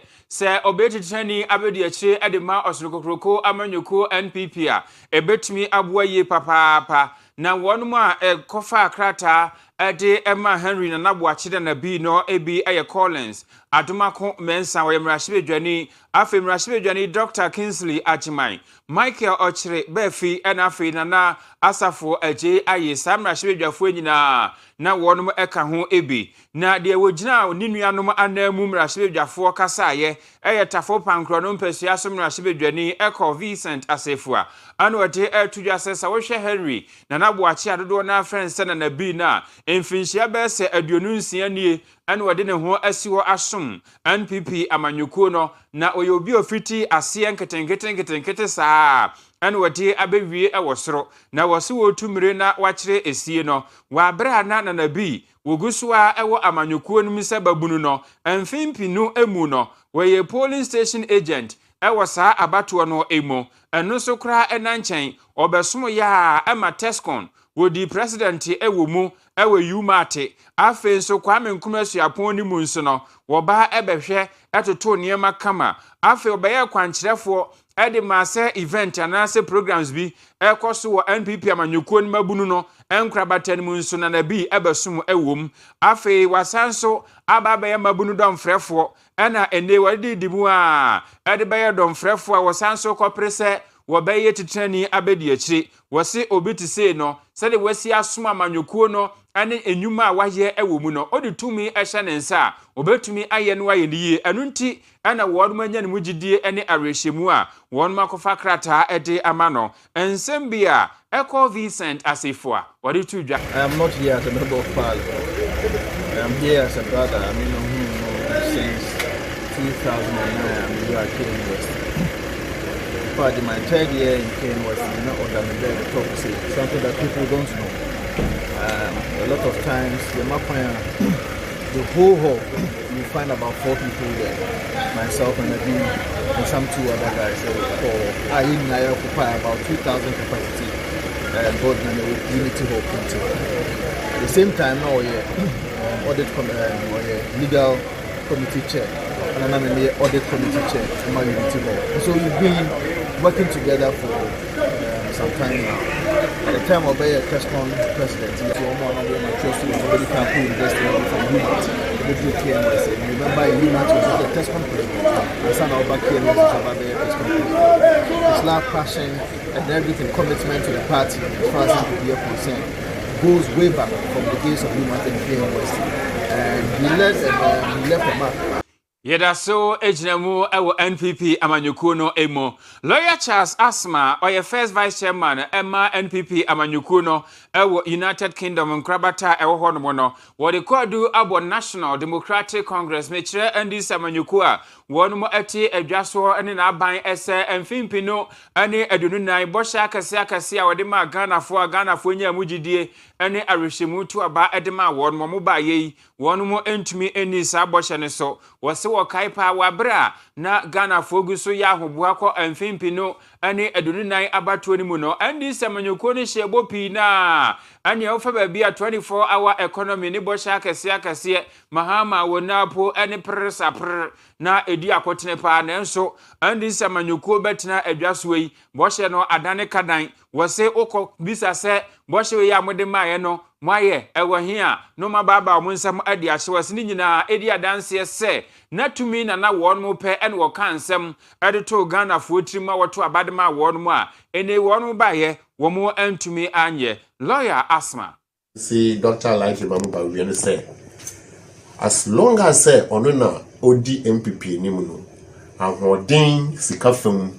obetitani abedi akire ede ma osorokokroko amanyoko NPP a ebetumi aboaye papa na won mu a kofa krata ede ema Henry na naboache na bi no ebi eye Collins Adomako Mensa wo mrasebedwani afi mrasebedwani Dr. Kingsley Achimai Michael Ochire Befi enafi na asafo aje aye samrasebedwafo nyina na wonum eka ho ebi na de wogina ni nuanom anamu mrasebedwafo kasaye tafo pankro no mpasua so mrasebedwani eko Vincent Asefua anu ade etudwa sesa wo hwe Henry na naboache adodo na friends na bi na emfinhia be se aduonu nsia nie anu wade ne ho asiwo asom NPP amanyuko no na oyobi ofiti ase nketenkete saa anu wade abewie ewosoro na wose wotumire na wakire esie no wa bra na bi wogusoa ewo amanyuko no misa babunu no emfimpinu emu no we polling station agent ewo saa abato no emo enu so kra enanchen obesom ya ema Tescon wodi president ewo mu ewo Yumate afe nso Kwame Nkrumah suapon ni mu nso no wo ba ebehwe etoto niema kama afe obeye kwankyerefo ede maase event anase programs bi ekoso wo NPP amanyuko ni mabunu no enkrabatan mu nso na bi ebesum ewom afe wasanso ababaye mabunu domfrefo ena ene wadi dimu a ede baye domfrefo a wasanso koprese wo baye titani abedi akire wose obi ti sei no sede wasi asoma amanyuko no ane enyuma a waye ewomu no odi tumi ehye ne nsa obetumi aye no aye niye enu nti ana wodum anya ne mugidie ene arehemu a won makofa krata ede amano ensem bia eko Vincent Asefua odi tudwa. I am not here as a member of parliament. I am here as a brother. I mean, since 2009 I came West. But in my third year in Kane was not under the top say something that people don't know. A lot of times the whole hall you find about 4 people there, myself and some 2 other guys. I occupy about 2,000 capacity board and unity hall. At the same time now audit legal committee chair and I'm the audit committee chair for my unity hall. So we've been working together for some time now. At the time of being Tescon president, he was one of the trust to the medical university from UMAT. Remember, UMAT was the Tescon president. The son of Bakir was about the Tescon president. His love, passion, and everything, commitment to the party, as far as we are concerned, goes way back from the days of UMAT and University. And he left a mark. Yeda so ejinamu ewo NPP amanyuku no emo. Lawyer Charles Asma oye first vice chairman Emma NPP amanyuku no ewo United Kingdom nkrabata ewo hono no. Wode kwadu abo National Democratic Congress mechire ndis amanyuku a wonu mo eti adwaso ene na aban ese emfimpi no ene adunu nan bosha akase a wode ma Ghana nya mugidie ene arehwemu tu aba edema wonu mo ba yei wonu mo entumi eni sa bosha ne so wose kaipa wabra na Ghana foguso ya hoboa ko emfimpi no ane adunu nan abato ni mu no andi samanyoko ni shebo pi na ane ofa ba bia 24 hour economy ni bosha akase mahama wonapo ane presa na edi akotene pa na enso andi samanyoko betina adwaso yi boshe no adane kadan wose okọ bisa se boshe we ya mode maye no maye ewo hia no mababa mo nsam adi ahye wase ni nyina edi adanse se na tumi na won mo pe en wo kansem edi to Ghana fo trima woto abadema won mo a ene won mo baye wo mo antumi anye. Lawyer Asma see Dr. Elijah Mampa we say as long as say ono na odi MPP ni mu no ahoden sikafam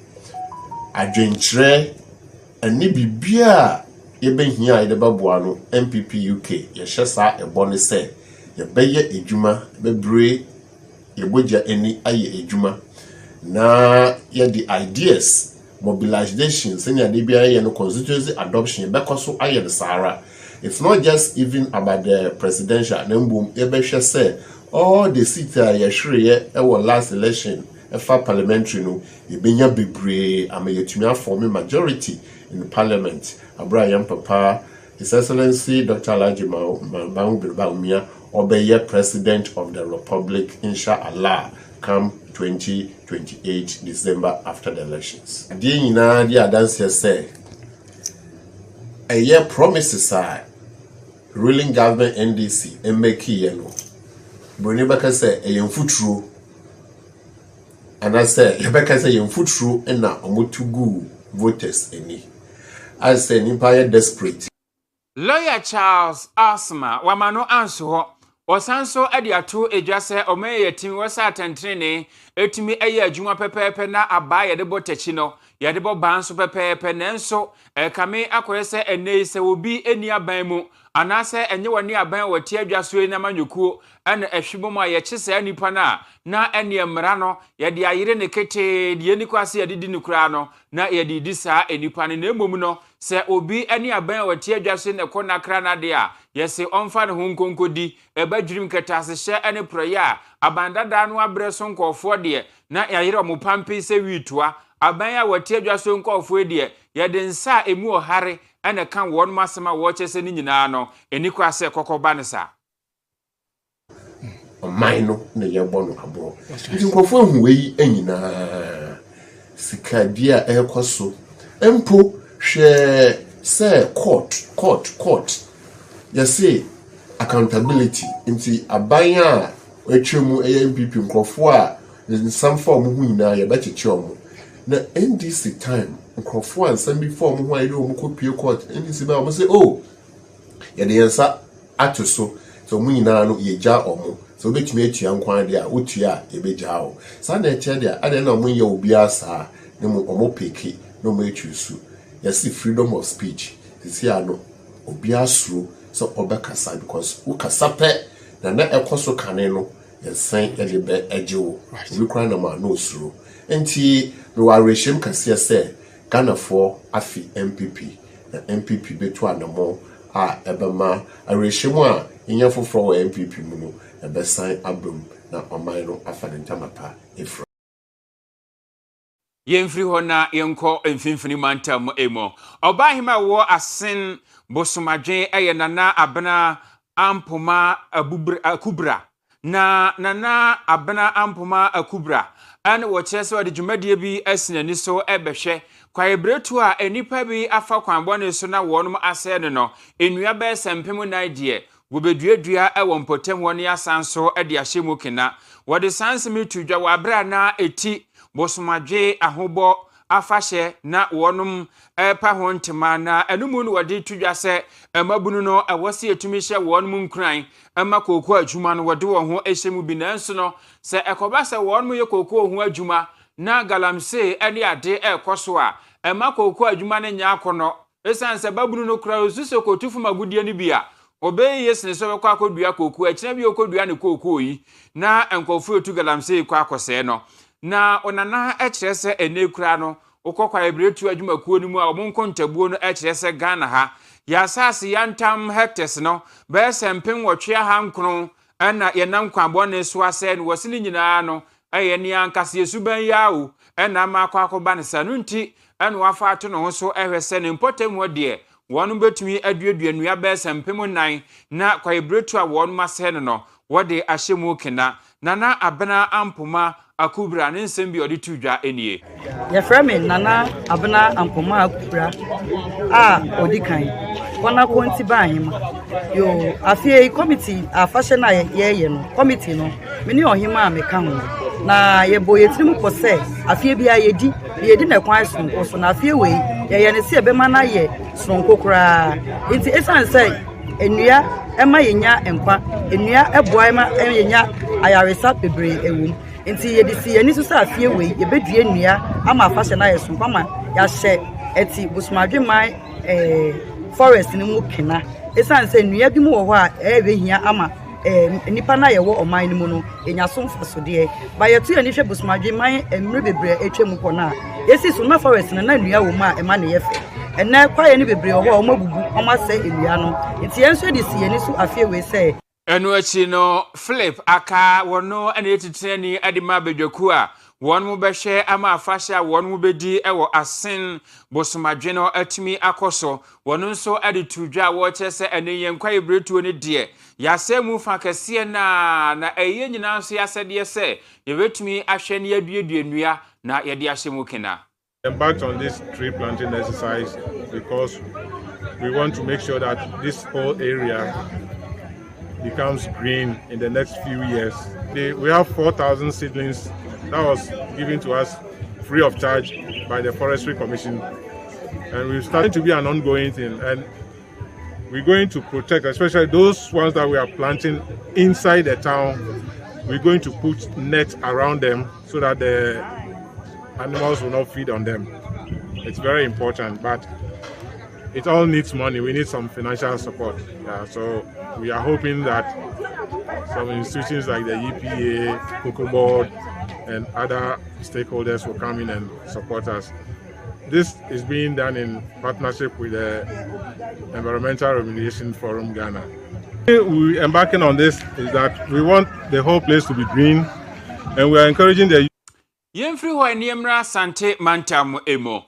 adwenkyerɛ ani bibia yebehia idebabua no MPP UK yɛhyɛ saa ɛbɔ ne sɛ yɛbɛyɛ edwuma bebre yeboja eni aye ejuma na the ideas mobilization senior debia ye no constituency adoption bekoso aye the Sahara. It's not just even about the presidential nembum ebehwe say all the seats ye hwere e last election efa parliamentary no ebenya bebre amayetumi form majority in parliament. Abraham Papa, His Excellency Dr. Elijah Mampa Obeye President of the Republic, inshallah, come 2028 December after the elections. Di na di adanse say a year promises are ruling government NDC make yeno. Bruni baka say a yemfutru and I say yebaka say yemfutru na omotugu voters eni. I say nipa desperate. Lawyer Charles Asma wamano anso Osanso edi atu ejase omeye timi wasa atentrene etimi eye adwuma pepepe na abaye de botechi no ye de bobanso pepepe nenso kame akoyese enei se obi eni aban mu anase enye wani aban wati adwaso na manyukuo ene ehwebom aye chese nipa na ene emra no ye de ayire ne kete de eni kwase ye de di nukura no na ye de di saa enipa ne emom no se obi eni aban wati adwaso ne kona kra na de a yesi onfa ne honkonkodi ebadwirim ketase hye ene proya abandada no abreso nkofo de na yayire omupampe se witua aban ya wati adwaso nkofo de yede nsa emu ohare ene kan won masema wo chese ni nyina no eniko ase kokoba ne sa oman no ne yebo no abo nkofo hu yi anyina sikadia ekoso empo hwe se court say accountability inti abanya etwemu MPP nkofo a nsam form hu nyina ye becheche omo na NDC time nkofo ansam bi form hu ayi omo kopie court NDC ba omo say oh ye de yansa atoso so mu nyina no ye ja omo so betumi atua nkwan de a wotua e beja o sa na eche de ade na omo ye obi asa ne mo omo peke no mo echusu ye see freedom of speech sisi ano obi asuro so obekasa because ukasa pe na ekoso kane no yesen yebe ejewo we kra na ma no suro enti we wa rehim kase se Ghana for afi MPP na MPP betu anamo a ebema rehim a enya foforo wa MPP mu no ebesan abrum na oman no afa ne ntamapa efro yemfri ho na yenko emfimfini mantam emo obahima wo asen bosomadwen eye nana abena ampoma kubra na nana abena ampoma akubra ane wo kyerɛ sɛ ɔde dwumadie bi asinani so ɛbɛhwɛ kwayebretu a enipa bi afa kwanbɔne so na wɔnom asɛ no no enua bɛ sɛmpem naidie wobeduadua ɛwɔ mpotem wɔne asan so ɛde ahyɛ mu kena wɔde sansemi tudwa wabra na eti bosomadwe ahobɔ afahye na wɔnom ɛpa ho ntema na enumu no wɔde tudwa sɛ emabunu no ɛwɔse etumi hye wɔnom nkran ɛma kokoo adwuma no wɔde wɔn ho ɛhyɛ mu bi nanso no sɛ ɛkɔba sɛ wɔnom yɛ kokoo ho adwuma na galamsey ɛne ade ɛkɔso a ɛma kokoo adwuma no nya akɔnɔ esan sɛ babunu no kura osuso kotufu magudie no bi a obey yesne so bɛkɔ akɔdua kokoo ɛkyena bi okɔdua ne kokoo yi na enkɔfu etu galamsey kɔ akɔsɛ no na onana ɛkyerɛ sɛ ene kura no okɔkwa ebretu adwumakuo no mu a ɔmonko ntabuo no ɛkyerɛ sɛ Ghana ha ya asase yantam hectares no bɛsɛ mpem wɔtwe ha nkron ɛna yɛnam kwabɔne so asɛ no wɔsene nyinaa no ɛyɛ ne ankase suban yawo ɛna ma akɔba ne sanu nti ɛna wafa ato no ho so ɛhwɛ sɛ ne mpɔtam wɔ deɛ wɔn betumi aduadua nua bɛsɛ mpem 9 na kwayebretu a wɔn masɛ no no wɔde ahyɛ mu kena nana abena ampoma akubra ne nsɛm bi ɔde tudwa enie yɛfrɛ me nana abena ampoma akubra a ɔdi kan wɔna konti ba ahema yo afie committee afahye na yɛyɛ no committee no me ne ɔhema a meka ho na yɛbɔ yɛtirim kɔ sɛ afie bia yɛdi na kwan sonko so na afie wei yɛyɛ ne sɛ ɛbɛma na yɛ sonko koraa nti esan sɛ enua ɛma yɛnya nkwa enua ɛboa ɛma yɛnya ayaresa bebree ɛwom nti yɛde si yɛni so sɛ afie wei yɛbɛdua nnua ama afahye na yɛ sonko ama yɛahyɛ ɛti bosomadwe man forest ni mu kena esan sɛ nnua bi mu wɔ hɔ a ɛbɛhia ama nipa na yɛwɔ ɔman no mu no enya so mfasodeɛ ba yɛto yɛni hwɛ bosomadwe man mmere bebree atwa mu kɔ na yɛsi so na forest na nnua wɔ mu a ɛma ne yɛ fɛ ɛnɛ kwaye ne bebree wɔ hɔ a ɔmabubu ɔmasɛ nnua no nti yɛn nso de si yɛni so afie wei sɛ ɛno akyi no Philip aka wɔno ɛna yɛtitrani ɛde ma bedwaku a wɔn mu bɛhwɛ ama afahye a wɔn mu bɛdi ɛwɔ asen bosomadwe no atumi akɔso wɔn nso ɛde tudwa a wɔkyerɛ sɛ ɛne yɛn kwayebretuo ne deɛ yɛasɛ mu fa kɛseɛ na ɛyɛ nyinaa nso yɛasɛdeɛ sɛ yɛbɛtumi ahwɛ ne yɛduadua nnua na yɛde ahyɛ mu kena embarked on this tree planting exercise because we want to make sure that this whole area becomes green in the next few years. We have 4,000 seedlings that was given to us free of charge by the Forestry Commission, and we're starting to be an ongoing thing, and we're going to protect especially those ones that we are planting inside the town. We're going to put nets around them so that the animals will not feed on them. It's very important, but it all needs money. We need some financial support. Yeah, so we are hoping that some institutions like the EPA, Cocoa Board, and other stakeholders will come in and support us. This is being done in partnership with the Environmental Remediation Forum Ghana. We're embarking on this is that we want the whole place to be green, and we are encouraging the Yemfri ho eniemra sante mantam emo.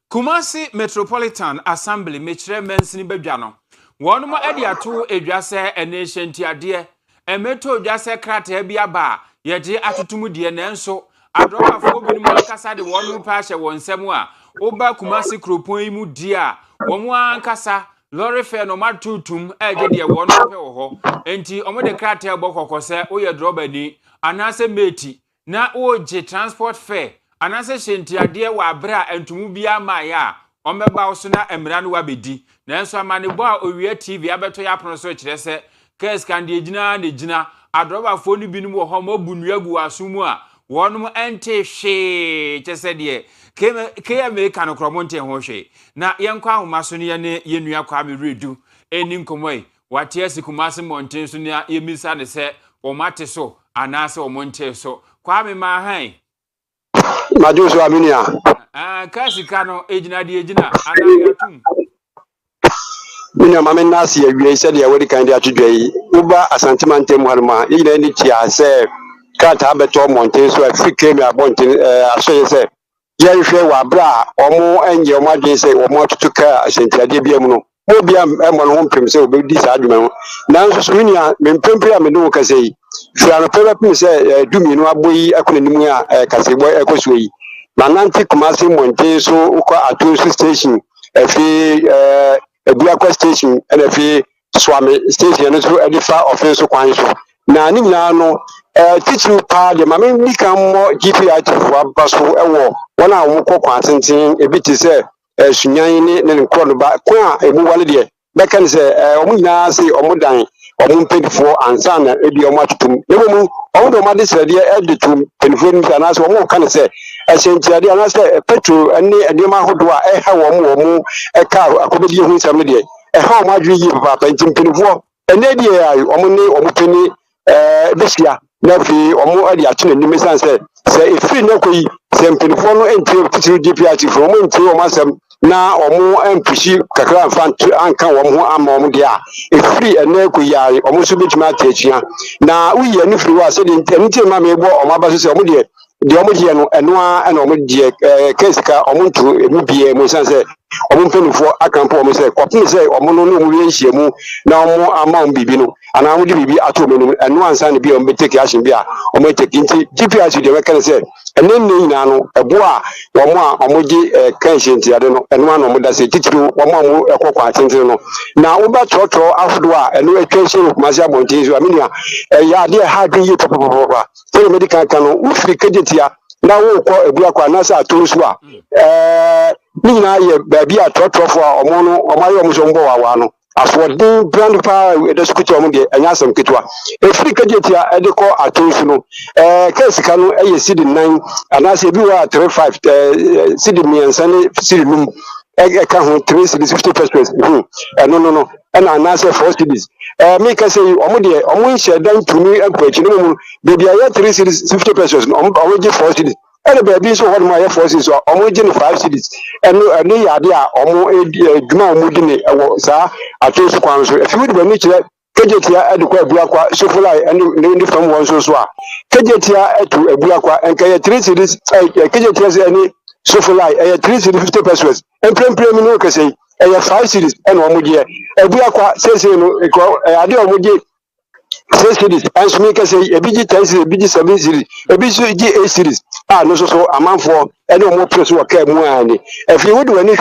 Kumasi Metropolitan Assembly mechire mensini bedwa no. Wono mo ade ato edwase enehenti ade emeto edwase krata bi aba yede atotum de nenso adrofafo bi no kasa de wono pa hye wonsem a oba Kumasi kropon yi mu di a womo ankasa lorry fare no matutum eje de wono pe wo ho enti omo de krata bokokose oye droba ni anase meti na oje transport fare anase hyenti ade wa abra antumu bia ma ya omeba wo so na emra no wabedi nanso amanebo a Owia TV abeto ya prono so kire se kes kan de gina na gina adroba fo no binim wo ho mabu nuagu asomu a wonum ente hwe chese de ke me kan kromonte ho hwe na yenkwa ahoma so ne ye yenua kwa me redu eni nkomoi wate asikumase monten so ne yemisa ne se o mate so anase o monte so kwa me ma han Majuso aminia. Kasi kano ejina di ejina anayatum. Minya mame nasi ya wiye sedi ya wedi kandi atudwe yi. Uba asantimante muharma. Ine ni tia se kata abeto monte so afike mi abonte asoye se. Ya yehwe wa bra omo enye omo adwen se omo atutuka asentiade bia mu no. Mobia emon ho pem se obedi sa adwuma ho nanso so nia mempempe a me no kase yi fira no pebe pem se dumi no aboyi akonanim a kase boy ekoso yi na nanti Kumasi Monte so ukọ Atunsu station efi Ebuakwa station and efi Swami station no so edifa office so kwan so na ni nyina no teacher pa de ma me nika mo GPIT fo abaso ewo wona wo kọ kwan tenten ebi ti se sunyan ni ne nkro no ba kwa ebu wale de beka ne se omu nyina se omu dan omu mpedifo ansa na ebi omu atutum ebomu omu do ma de se de editum pedifo ni ana se omu ka ne se esentiade ana se petrol ani edema hodo a ha omu eka akobedi hu nsam de ha omu adwi yi papa ntim pedifo ene de ai omu ni omu peni besia na fi omu ade atune ni mesan se efiri na koyi se mpedifo no entie titiri GPIT fo omu entie omu asem na omu empushi kakra mfantu anka omu ho ama omu dia efiri ene ko yare omu so betuma atachia na uyi ani firi wa se de ntie ma mebo omu abaso se omu de omu die no eno a na omu die case ka omu ntu emu bie mo sanse omu mpenufo akampo omu se kopin se omu no no mu yenhie mu na omu ama omu bibi no ana omu di bibi ato mu no eno ansa ne bi omu betake action bi a omu take nti GPS de meka se ene ne nyina no ebo a omu gi kanhye ntiade no eno ana omu da se titiri omu ekokwa tenten no na wo ba trotro ahodo a eno atwahye Kumasi abonten so amenia ya de ha dwen yi papa so medical kan no ufiri kejetia na wo kọ Ebuakwa na sa Atunsu a ni nyina ye baabi a trọtrọfo a omo no omo ayo omo so mbo wa no aswodin brand pa de skuti omo de anya asem ketwa efiri kejetia e de kọ Atunsu no case ka no eye sidi 9 ana se bi wa 35 sidi miensa ne sidi num ka ho 3 cities 50 pesos no and ana se 4 cities me ka say omo de omo nhyɛ dan tumi akwachi no mu de bia ya 3 cities 50 pesos omo gi 4 cities and baby so what my 4 cities so omo gi 5 cities and no ya de a omo dwuma omo di ne ɛwɔ saa Atunsu kwan so if you would be kyerɛ kejetia edukwa Ebuakwa sofulai and from one so a kejetia etu Ebuakwa enka ya 3 cities kejetia se ani sofulai 3 cities 50 pesos and prem no ka say 5 cities and omo gi Ebuakwa sese no ade omo gi 6 cities and so make say ebiji 10 cities ebiji 7 cities ebiji gi 8 cities no so amanfo and omo press wo ka mu ani if you would when you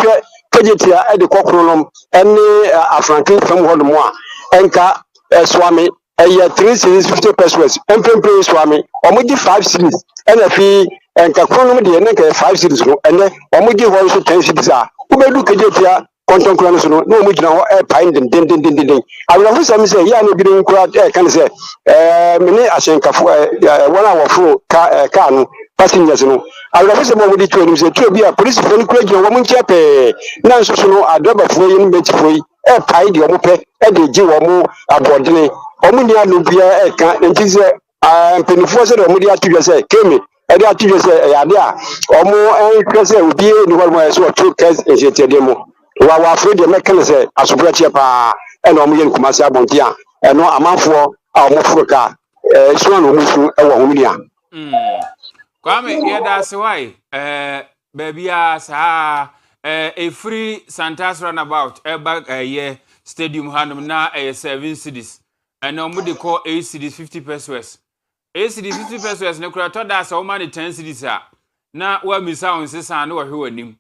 kejetia ede kokronom ene afrankin fam ho mo a enka Swami 3 cities 50 pesos empempe Swami omo gi 5 cities and afi enka kronom de enka 5 cities no ene omo gi ho so 10 cities a ubedu kejetia kontonkura no so no omo gina ho pain den awura hu sam se ya no bi nkura kan se mene ahyenkafo wona wofo ka no passengers no awura hu sam mo di tuanim se tuo bi a police fo no kura gina wo mo nche pe na nso so no adaba fo yi no metifo yi pain de omo pe de gi wo mo abodene omo ni anu bia ka nti se mpenifo se de omo di atudwa se kemi ede atudwa se ya de a omo enhwe se obi ni ho mo so to case enjetede mo wa afro de mekane se asobrachie pa ena omo yen Kumasi abonte a eno amanfo a omo furuka so na omo su e wo hominia Kwame ye da se wai baby a sa free Santas runabout bag ye stadium handum na 7 cities and omo de call 8 cities 50 pesos 8 cities 50 pesos ne kura to da sa o ma ne 10 cities a na wa misa on sesa na wo hwe wanim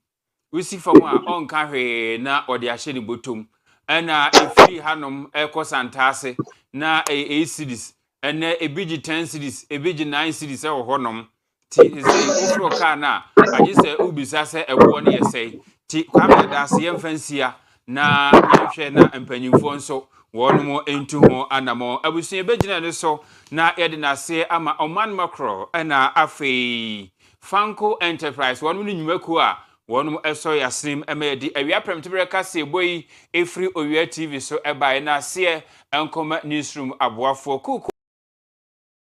we see from on ka hwe na ode ahye ni botom na free hanom eko Santase na 8 cities and ebiji 10 cities ebiji 9 cities e wo honom ti say ofro ka na aje say ubisa say ebo ne yesay ti kwame da se yemfansia na yehwe na empanyimfo nso wonom entu ho anamo abusun ebegina ne so na yede na se ama oman makro na afei Fanko Enterprise wonom ni nyumaku a wonom eso yasrim emedi awia premtebere ka se boyi efri Owia TV so ebae na se enkoma newsroom aboafo kuku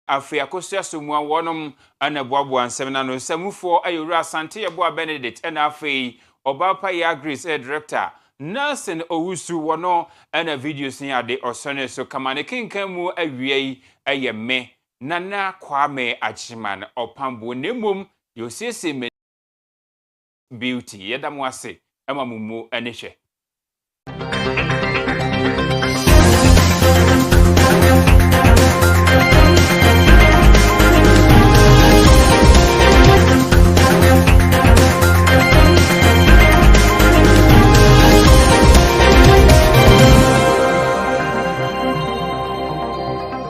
afei akosia somua wonom ana boabo ansem na no samufo ayewura asante yebo Benedict na afei obapa ya Grace director Nelson Owusu wono ana videos ni ade osone so kamane kinkan mu awiei ayeme nana Kwame Achiman opambo nemom yosese beauty yedamwase ama mumu anehwe